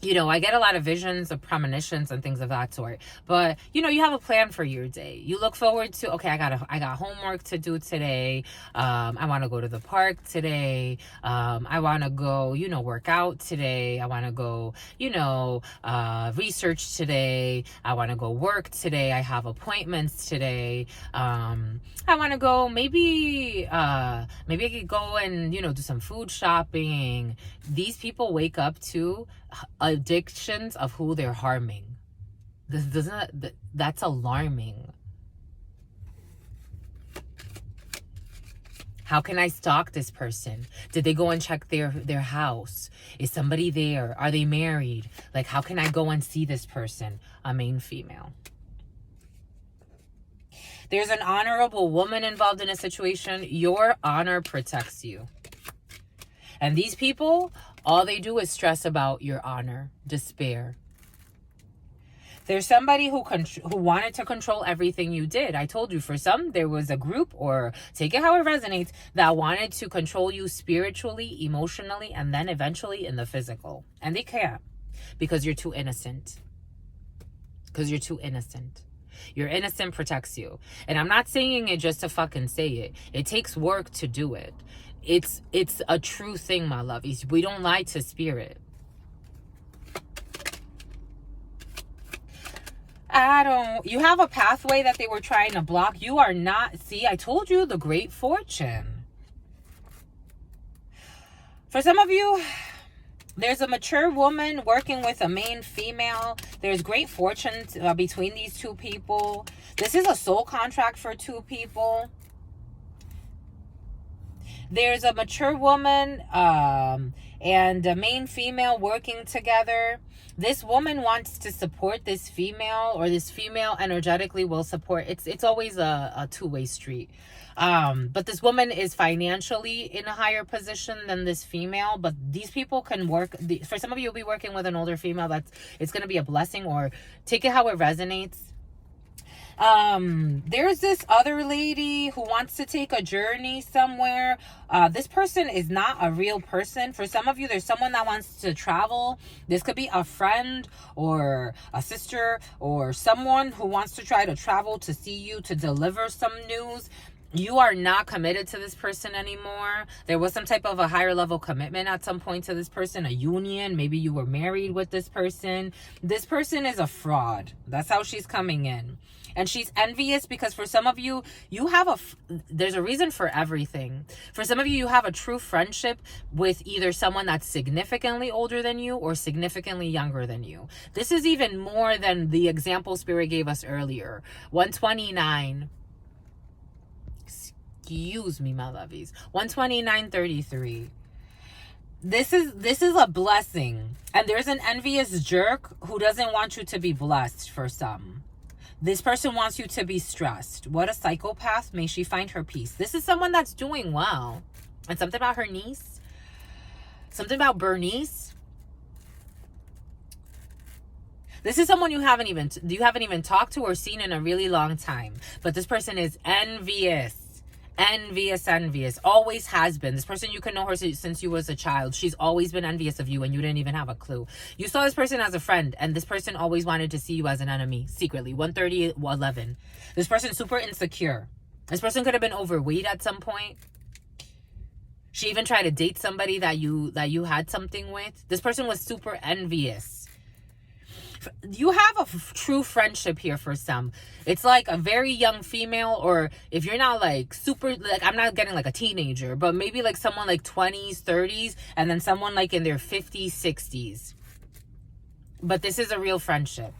you know, I get a lot of visions of premonitions and things of that sort. But, you know, you have a plan for your day. You look forward to, okay, I got homework to do today. I want to go to the park today. I want to go, you know, work out today. I want to go, you know, research today. I want to go work today. I have appointments today. I want to go, maybe I could go and, you know, do some food shopping. These people wake up to addictions of who they're harming. That's alarming. How can I stalk this person? Did they go and check their house? Is somebody there? Are they married? Like, how can I go and see this person? A main female. There's an honorable woman involved in a situation. Your honor protects you. And these people, all they do is stress about your honor, despair. There's somebody who wanted to control everything you did. I told you, for some, there was a group, or take it how it resonates, that wanted to control you spiritually, emotionally, and then eventually in the physical. And they can't, because you're too innocent. Your innocence protects you. And I'm not saying it just to fucking say it. It takes work to do it. It's a true thing, my love. We don't lie to Spirit. You have a pathway that they were trying to block. You are not, see, I told you, the great fortune. For some of you, there's a mature woman working with a main female. There's great fortune between these two people. This is a soul contract for two people. There's a mature woman and a main female working together. This woman wants to support this female, or this female energetically will support. It's always a two-way street. But this woman is financially in a higher position than this female. But these people can work. For some of you, you'll be working with an older female. It's going to be a blessing, or take it how it resonates. There's this other lady who wants to take a journey somewhere. This person is not a real person. For some of you, there's someone that wants to travel. This could be a friend or a sister, or someone who wants to try to travel to see you, to deliver some news. You are not committed to this person anymore. There was some type of a higher level commitment at some point to this person, a union. Maybe you were married with this person. This person is a fraud. That's how she's coming in. And she's envious because for some of you, there's a reason for everything. For some of you, you have a true friendship with either someone that's significantly older than you or significantly younger than you. This is even more than the example Spirit gave us earlier. 129. Excuse me, my lovies. 129.33. This is a blessing. And there's an envious jerk who doesn't want you to be blessed for some. This person wants you to be stressed. What a psychopath. May she find her peace. This is someone that's doing well. And something about her niece. Something about Bernice. This is someone you haven't even talked to or seen in a really long time. But this person is envious. Envious. Always has been. This person, you can know her since you was a child. She's always been envious of you and you didn't even have a clue. You saw this person as a friend and this person always wanted to see you as an enemy secretly. 130.11. This person's super insecure. This person could have been overweight at some point. She even tried to date somebody that you had something with. This person was super envious. You have a true friendship here for some. It's like a very young female, or if you're not like super, like I'm not getting like a teenager, but maybe like someone like 20s, 30s, and then someone like in their 50s, 60s. But this is a real friendship.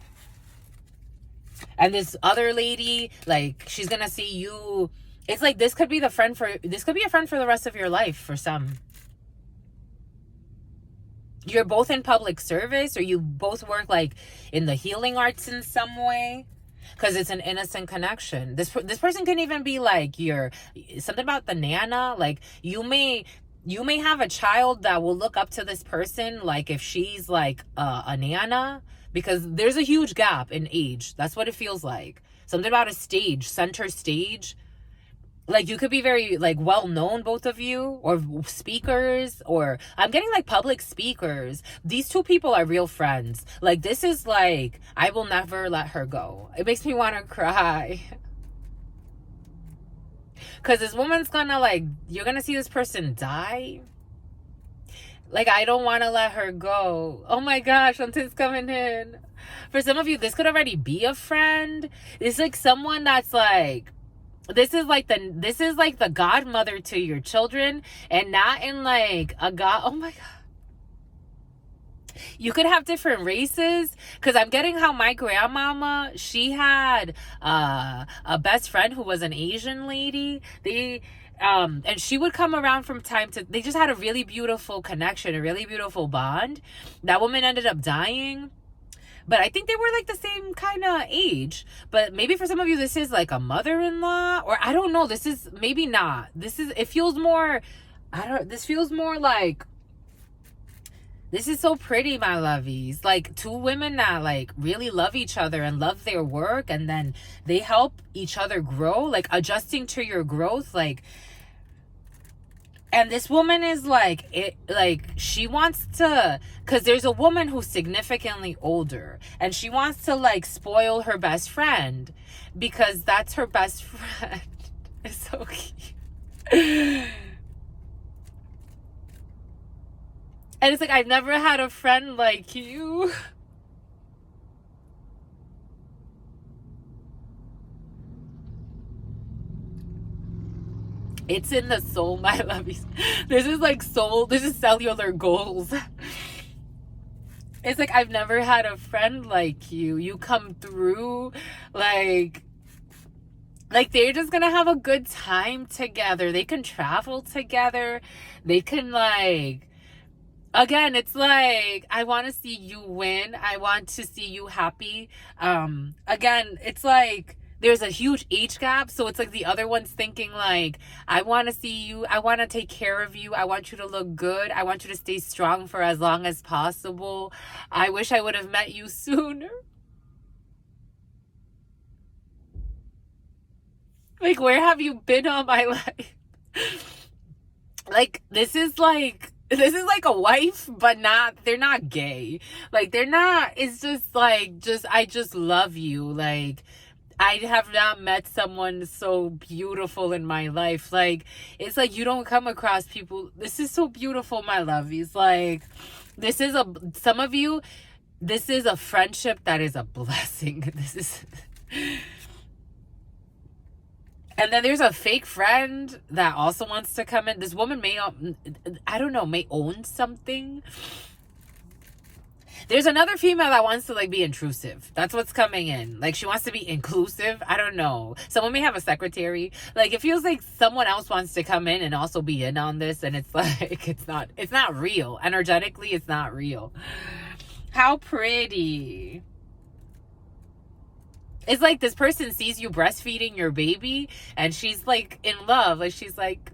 And this other lady, like she's gonna see you. It's like this could be a friend for the rest of your life for some. You're both in public service, or you both work like in the healing arts in some way, because it's an innocent connection. This person can even be like something about the nana. Like you may have a child that will look up to this person, like if she's like a nana, because there's a huge gap in age. That's what it feels like. Something about a stage, center stage. Like you could be very like well known, both of you, or speakers, or I'm getting like public speakers. These two people are real friends. Like this is like, I will never let her go. It makes me want to cry. Because this woman's gonna like, you're gonna see this person die. Like, I don't want to let her go. Oh my gosh, something's coming in. For some of you, this could already be a friend. It's like someone that's like, this is like the godmother to your children, and not in like a god. Oh my god. You could have different races, because I'm getting how my grandmama, she had a best friend who was an Asian lady. And she would come around from time to, they just had a really beautiful connection, a really beautiful bond. That woman ended up dying. But I think they were like the same kind of age. But maybe for some of you, this is like a mother-in-law, or I don't know. This is maybe not. It feels more, this feels more like, this is so pretty, my lovies. Like two women that like really love each other and love their work. And then they help each other grow, like adjusting to your growth. And this woman is like, she wants to, because there's a woman who's significantly older, and she wants to like spoil her best friend, because that's her best friend. It's so cute. And it's like, I've never had a friend like you. It's in the soul, my lovies. This is like soul. This is cellular goals. It's like, I've never had a friend like you. You come through like they're just gonna have a good time together. They can travel together. They can like, again, it's like, I want to see you win. I want to see you happy. Again, it's like, there's a huge age gap. So it's like the other one's thinking like, I want to see you. I want to take care of you. I want you to look good. I want you to stay strong for as long as possible. I wish I would have met you sooner. Like, where have you been all my life? Like, this is like a wife, but they're not gay. Like, they're not, it's just like, I just love you. Like, I have not met someone so beautiful in my life. Like, it's like you don't come across people. This is so beautiful, my lovies. Like, some of you, this is a friendship that is a blessing. And then there's a fake friend that also wants to come in. This woman may, I don't know, may own something. There's another female that wants to like be intrusive. That's what's coming in. Like she wants to be inclusive. I don't know. Someone may have a secretary. Like it feels like someone else wants to come in and also be in on this, and it's like it's not real. Energetically, it's not real. How pretty. It's like this person sees you breastfeeding your baby and she's like in love. Like she's like,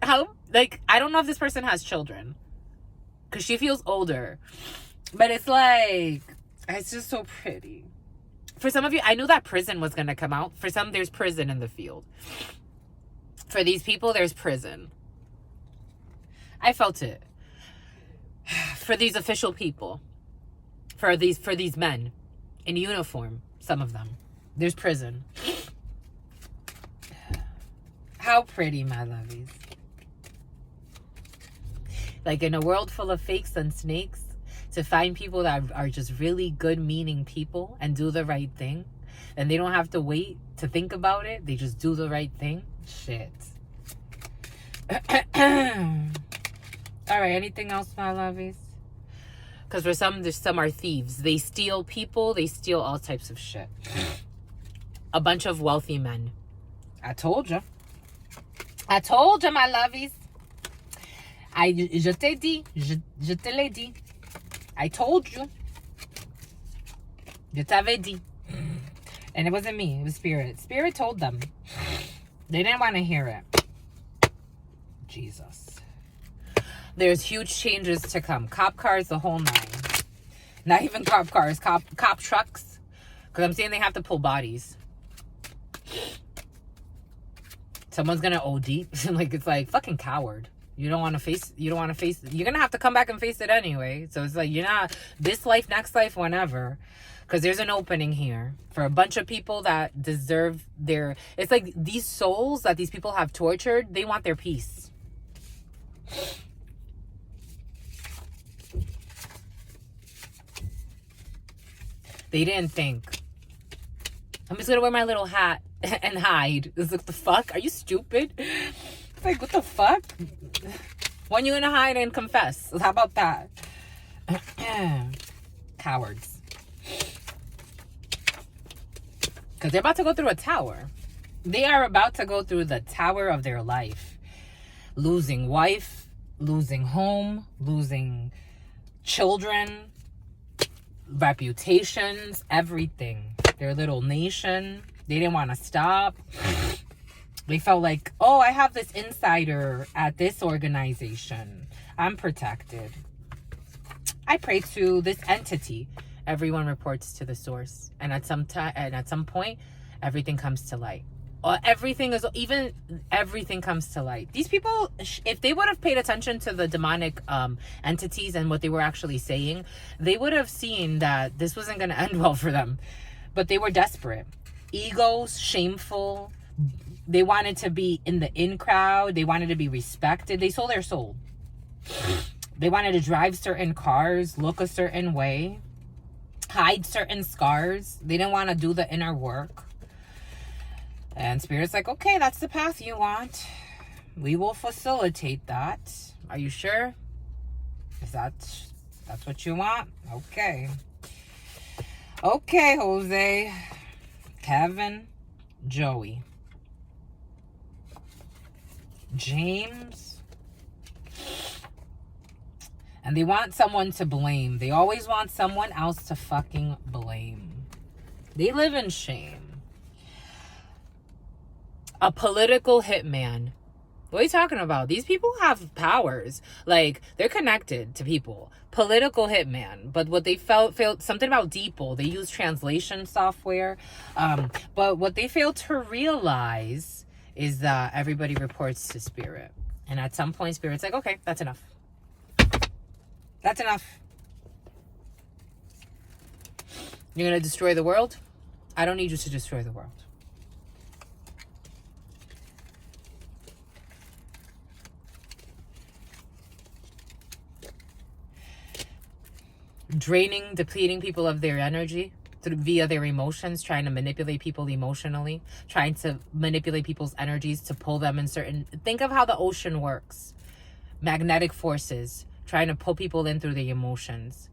how, like, I don't know if this person has children because she feels older, but it's like, it's just so pretty. For some of you, I knew that prison was going to come out. For some, there's prison in the field. For these people, there's prison. I felt it. For these official people, for these men in uniform, some of them, there's prison. How pretty, my lovies. Like in a world full of fakes and snakes, to find people that are just really good meaning people and do the right thing, and they don't have to wait to think about it, they just do the right thing. Shit. All right, anything else, my lovies? Because for some are thieves. They steal people. They steal all types of shit. A bunch of wealthy men. I told you. I told you, my lovies. Je t'ai dit. Je te l'ai dit. I told you. Je t'avais dit. And it wasn't me. It was Spirit. Spirit told them. They didn't want to hear it. Jesus. There's huge changes to come. Cop cars, the whole nine. Not even cop cars. Cop trucks. Because I'm saying they have to pull bodies. Someone's going to OD. Like, it's like, fucking coward. You don't want to face. You're going to have to come back and face it anyway. So it's like, you're not, this life, next life, whenever. Because there's an opening here for a bunch of people that deserve their, it's like these souls that these people have tortured, they want their peace. They didn't think, I'm just gonna wear my little hat and hide. It's like, the fuck? Are you stupid? It's like, what the fuck? When you gonna hide and confess? How about that? Cowards. Because they're about to go through a tower. They are about to go through the tower of their life. Losing wife, losing home, losing children, reputations, everything. Their little nation. They didn't want to stop. They felt like, oh, I have this insider at this organization. I'm protected. I pray to this entity. Everyone reports to the source. And at some time, and at some point, everything comes to light. Everything comes to light. These people, if they would have paid attention to the demonic entities and what they were actually saying, they would have seen that this wasn't going to end well for them. But they were desperate. Egos, shameful. They wanted to be in the in crowd. They wanted to be respected. They sold their soul. They wanted to drive certain cars, look a certain way, hide certain scars. They didn't want to do the inner work. And Spirit's like, okay, that's the path you want. We will facilitate that. Are you sure? Is that's what you want? Okay. Okay, Jose. Kevin. Joey. James. And they want someone to blame. They always want someone else to fucking blame. They live in shame. A political hitman. What are you talking about? These people have powers. Like, they're connected to people. Political hitman. But what they felt something about DeepL. They use translation software. But what they failed to realize is that everybody reports to Spirit. And at some point, Spirit's like, okay, that's enough. That's enough. You're going to destroy the world? I don't need you to destroy the world. Draining, depleting people of their energy via their emotions, trying to manipulate people emotionally, trying to manipulate people's energies to pull them in certain... Think of how the ocean works. Magnetic forces, trying to pull people in through the emotions.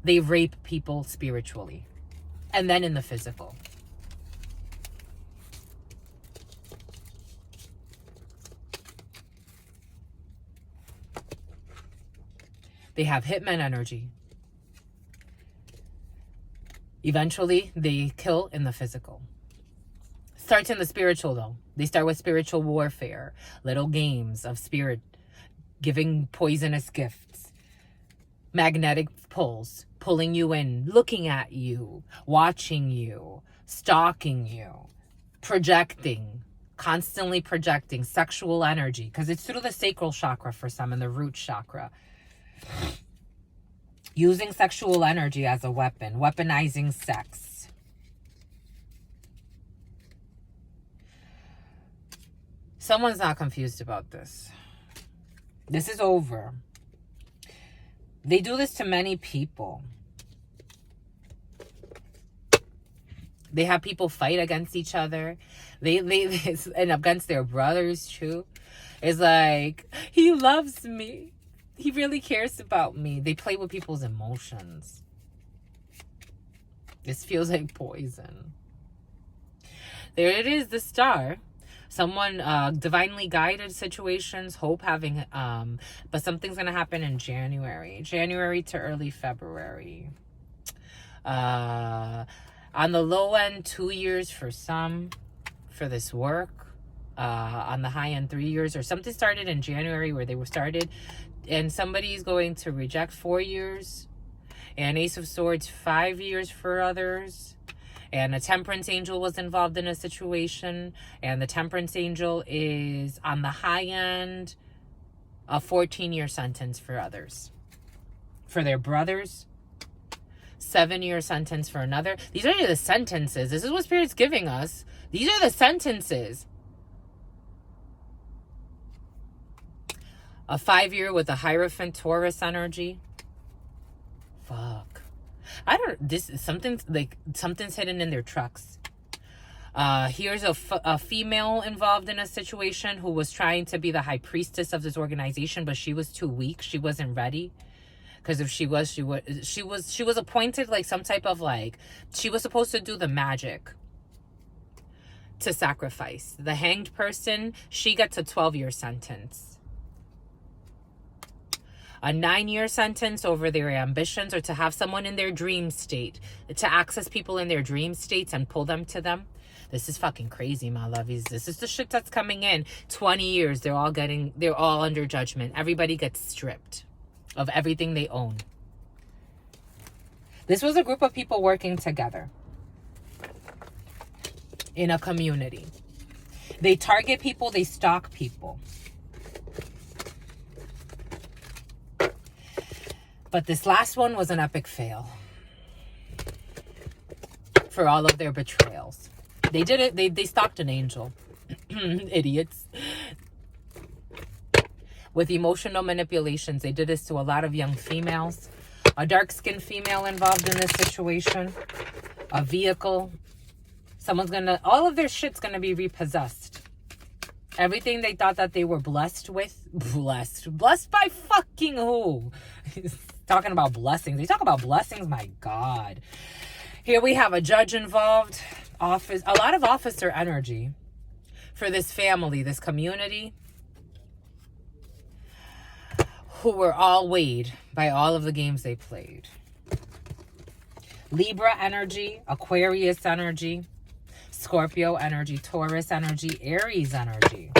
They rape people spiritually and then in the physical. They have hitman energy. Eventually, they kill in the physical. Starts in the spiritual, though. They start with spiritual warfare, little games of spirit, giving poisonous gifts, magnetic pulls, pulling you in, looking at you, watching you, stalking you, projecting, constantly projecting sexual energy, because it's through the sacral chakra for some and the root chakra. Using sexual energy as a weapon, weaponizing sex. Someone's not confused about this. This is over. They do this to many people. They have people fight against each other. They and against their brothers too. It's like, he loves me. He really cares about me. They play with people's emotions. This feels like poison. There it is, the star. Someone, divinely guided situations, hope having, but something's going to happen in January to early February. On the low end, 2 years for some, for this work. On the high end, 3 years, or something started in January where they were started, and somebody's going to reject 4 years, and Ace of Swords, 5 years for others. And a temperance angel was involved in a situation. And the temperance angel is on the high end, a 14-year sentence for others. For their brothers, 7-year sentence for another. These are the sentences. This is what Spirit's giving us. These are the sentences. A 5-year with a Hierophant Taurus energy. Fuck. Something's hidden in their trucks. Here's a female involved in a situation who was trying to be the high priestess of this organization, but she was too weak. She wasn't ready. Because if she was appointed like some type of she was supposed to do the magic to sacrifice. The hanged person, she gets a 12-year sentence. A 9-year sentence over their ambitions, or to have someone in their dream state, to access people in their dream states and pull them to them. This is fucking crazy, my lovies. This is the shit that's coming in. 20 years, they're all under judgment. Everybody gets stripped of everything they own. This was a group of people working together in a community. They target people, they stalk people. But this last one was an epic fail for all of their betrayals. They did it. They stalked an angel. Idiots. With emotional manipulations, they did this to a lot of young females. A dark-skinned female involved in this situation. A vehicle. All of their shit's gonna be repossessed. Everything they thought that they were blessed with. Blessed by fucking who? Talking about blessings. They talk about blessings, my God. Here we have a judge involved. A lot of officer energy for this family, this community, who were all weighed by all of the games they played. Libra energy, Aquarius energy, Scorpio energy, Taurus energy, Aries energy.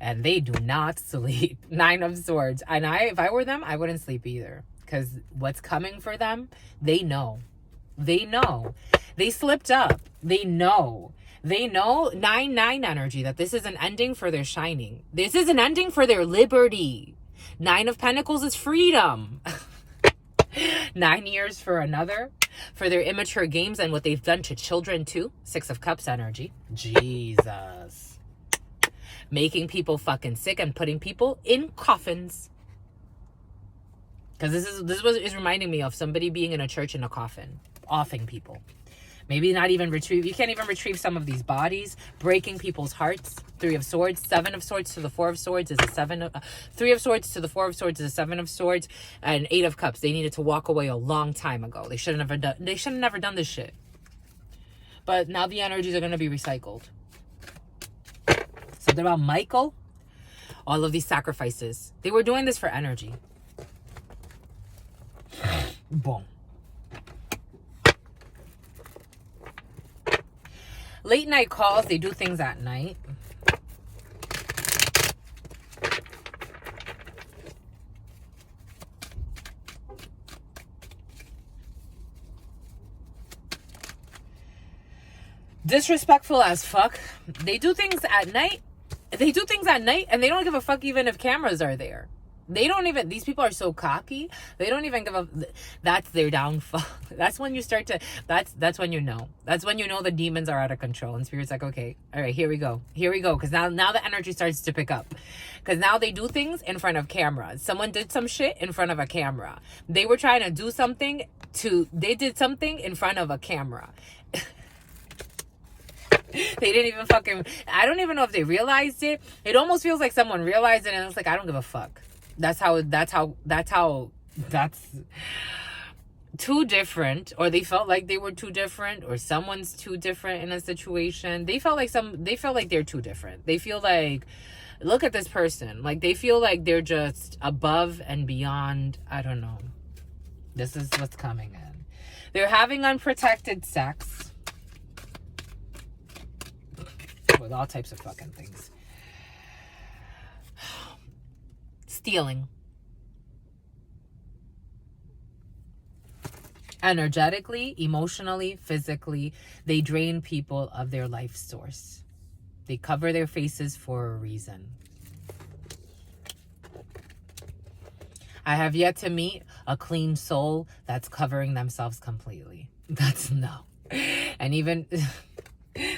And they do not sleep. 9 of Swords. And if I were them, I wouldn't sleep either. Because what's coming for them, they know. They know. They slipped up. They know. They know 9-9 energy, that this is an ending for their shining. This is an ending for their liberty. 9 of Pentacles is freedom. 9 years for another. For their immature games and what they've done to children too. 6 of Cups energy. Jesus. Making people fucking sick and putting people in coffins. Because this is reminding me of somebody being in a church in a coffin. Offing people. Maybe not even retrieve. You can't even retrieve some of these bodies, breaking people's hearts. 3 of Swords, 7 of Swords to the 4 of Swords is a 7 of... 3 of Swords to the 4 of Swords is a 7 of Swords. And 8 of Cups. They needed to walk away a long time ago. They should have never done this shit. But now the energies are going to be recycled. Something about Michael. All of these sacrifices. They were doing this for energy. Boom. Late night calls. They do things at night. Disrespectful as fuck. They do things at night. They do things at night and they don't give a fuck even if cameras are there. They don't even, these people are so cocky. They don't even give a, that's their downfall. That's when you start to, that's when you know. That's when you know the demons are out of control. And Spirit's like, okay, all right, here we go. Here we go. Because now the energy starts to pick up. Because now they do things in front of cameras. Someone did some shit in front of a camera. They were trying to do something they did something in front of a camera. They didn't even fucking, I don't even know if they realized it. It almost feels like someone realized it and it's like, I don't give a fuck. That's too different, or they felt like they were too different, or someone's too different in a situation. They felt like they're too different. They feel like, look at this person. Like they feel like they're just above and beyond. I don't know. This is what's coming in. They're having unprotected sex with all types of fucking things. Stealing. Energetically, emotionally, physically, they drain people of their life source. They cover their faces for a reason. I have yet to meet a clean soul that's covering themselves completely. That's no. And even...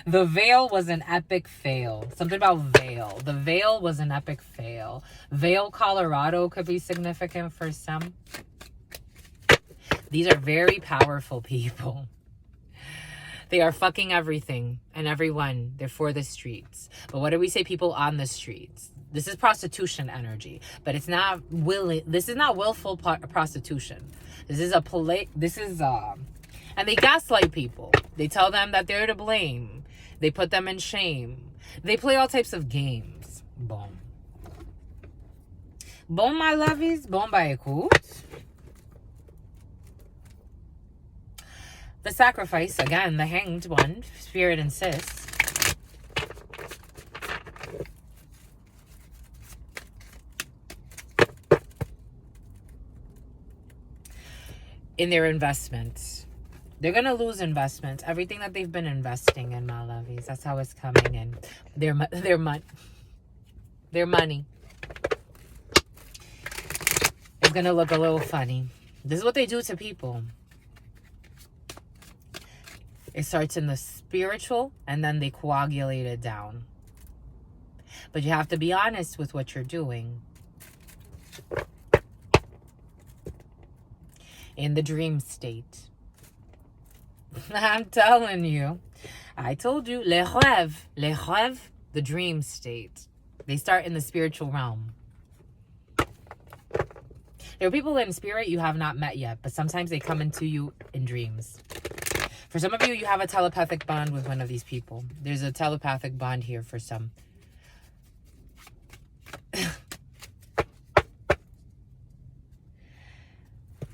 The veil was an epic fail. Something about veil. The veil was an epic fail. Vail, Colorado could be significant for some. These are very powerful people. They are fucking everything and everyone. They're for the streets. But what do we say? People on the streets. This is prostitution energy. But it's not willing. This is not willful prostitution. This is and they gaslight people. They tell them that they're to blame. They put them in shame. They play all types of games. Boom. Bon, my lovies. Bon, ba écoute. The sacrifice. Again, the hanged one. Spirit insists. In their investments. They're going to lose investments. Everything that they've been investing in, my lovies. That's how it's coming in. Their money. It's going to look a little funny. This is what they do to people. It starts in the spiritual and then they coagulate it down. But you have to be honest with what you're doing. In the dream state. I'm telling you. I told you. Le rêve, the dream state. They start in the spiritual realm. There are people in spirit you have not met yet, but sometimes they come into you in dreams. For some of you, you have a telepathic bond with one of these people. There's a telepathic bond here for some.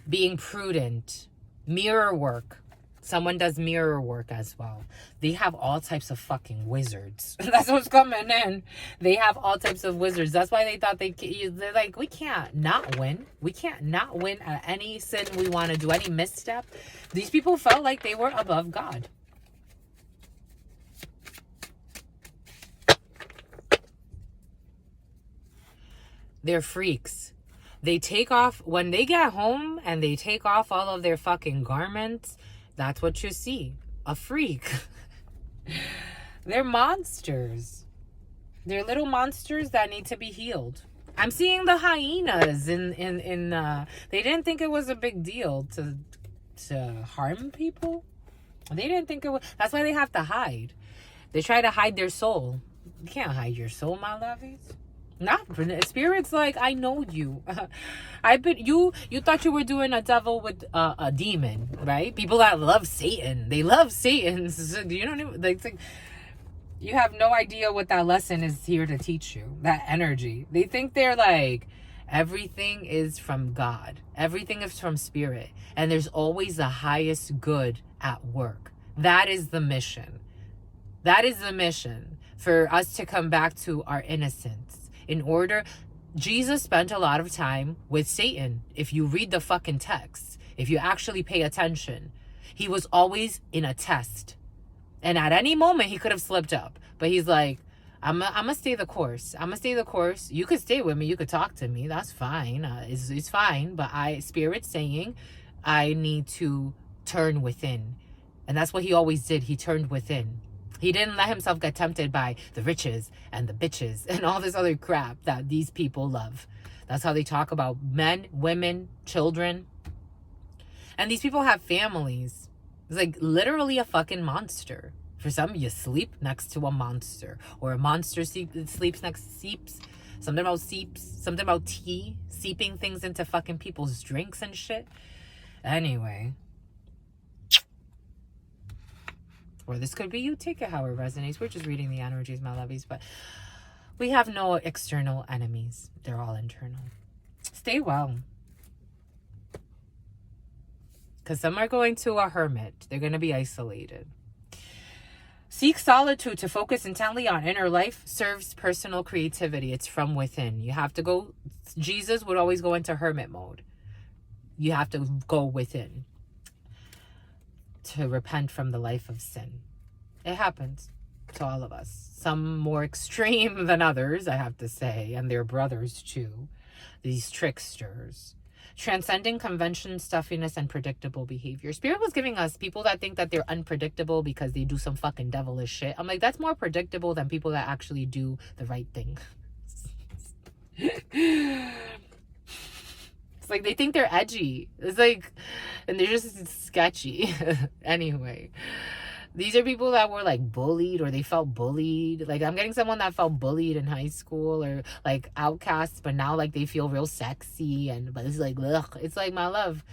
Being prudent. Mirror work. Someone does mirror work as well. They have all types of fucking wizards. That's what's coming in. They have all types of wizards. That's why they thought they're like, we can't not win. We can't not win at any sin we want to do, any misstep. These people felt like they were above God. They're freaks. They take off, when they get home and they take off all of their fucking garments, that's what you see. A freak. They're monsters. They're little monsters that need to be healed. I'm seeing the hyenas in they didn't think it was a big deal to harm people. They didn't think it was. That's why they have to hide. They try to hide their soul. You can't hide your soul, my lovies. Not Spirit's like, I know you. I bet you thought you were doing a devil with a demon, right? People that love Satan, they love Satan. So you don't even like. You have no idea what that lesson is here to teach you. That energy. They think they're like, everything is from God. Everything is from Spirit. And there's always the highest good at work. That is the mission. That is the mission, for us to come back to our innocence. In order, Jesus spent a lot of time with Satan. If you read the fucking text, if you actually pay attention, he was always in a test. And at any moment, he could have slipped up. But he's like, I'm gonna stay the course. I'm gonna stay the course. You could stay with me. You could talk to me. That's fine. It's fine. But Spirit's saying, I need to turn within. And that's what he always did. He turned within. He didn't let himself get tempted by the riches and the bitches and all this other crap that these people love. That's how they talk about men, women, children. And these people have families. It's like literally a fucking monster. For some, you sleep next to a monster. Or a monster sleeps next to seeps. Something about seeps. Something about tea. Seeping things into fucking people's drinks and shit. Anyway. Or this could be you. Take it how it resonates. We're just reading the energies, my lovies. But we have no external enemies. They're all internal. Stay well. Because some are going to a hermit. They're going to be isolated. Seek solitude to focus intently on inner life serves personal creativity. It's from within. You have to go. Jesus would always go into hermit mode. You have to go within to repent from the life of sin. It happens to all of us. Some more extreme than others, I have to say, and their brothers too. These tricksters. Transcending convention, stuffiness, and predictable behavior. Spirit was giving us people that think that they're unpredictable because they do some fucking devilish shit. I'm like, that's more predictable than people that actually do the right thing. It's like they think they're edgy. It's like, and they're just sketchy. Anyway, these are people that were like bullied, or they felt bullied. Like I'm getting someone that felt bullied in high school, or like outcasts, but now like they feel real sexy. But it's like, ugh. It's like, my love,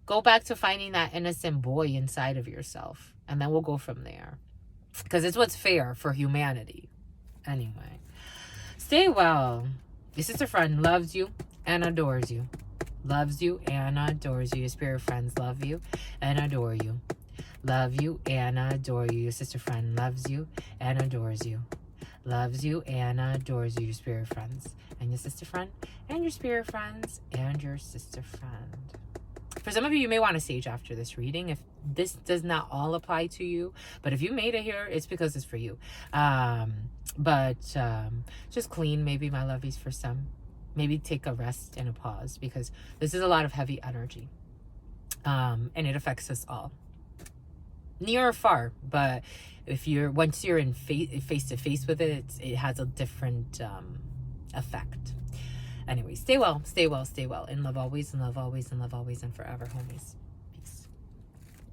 go back to finding that innocent boy inside of yourself, and then we'll go from there. Because it's what's fair for humanity. Anyway, stay well. Your sister friend loves you and adores you. Loves you and adores you. Your spirit friends love you and adore you. Love you and adore you. Your sister friend loves you and adores you. Loves you and adores you. Your spirit friends and your sister friend and your spirit friends and your sister friend. For some of you, you may want to sage after this reading if this does not all apply to you. But if you made it here, it's because it's for you. Just clean maybe, my lovies, for some. Maybe take a rest and a pause, because this is a lot of heavy energy. And it affects us all. Near or far, but once you're in face to face with it, it has a different effect. Anyway, stay well, stay well, stay well. In love always, in love always, in love always, and forever, homies.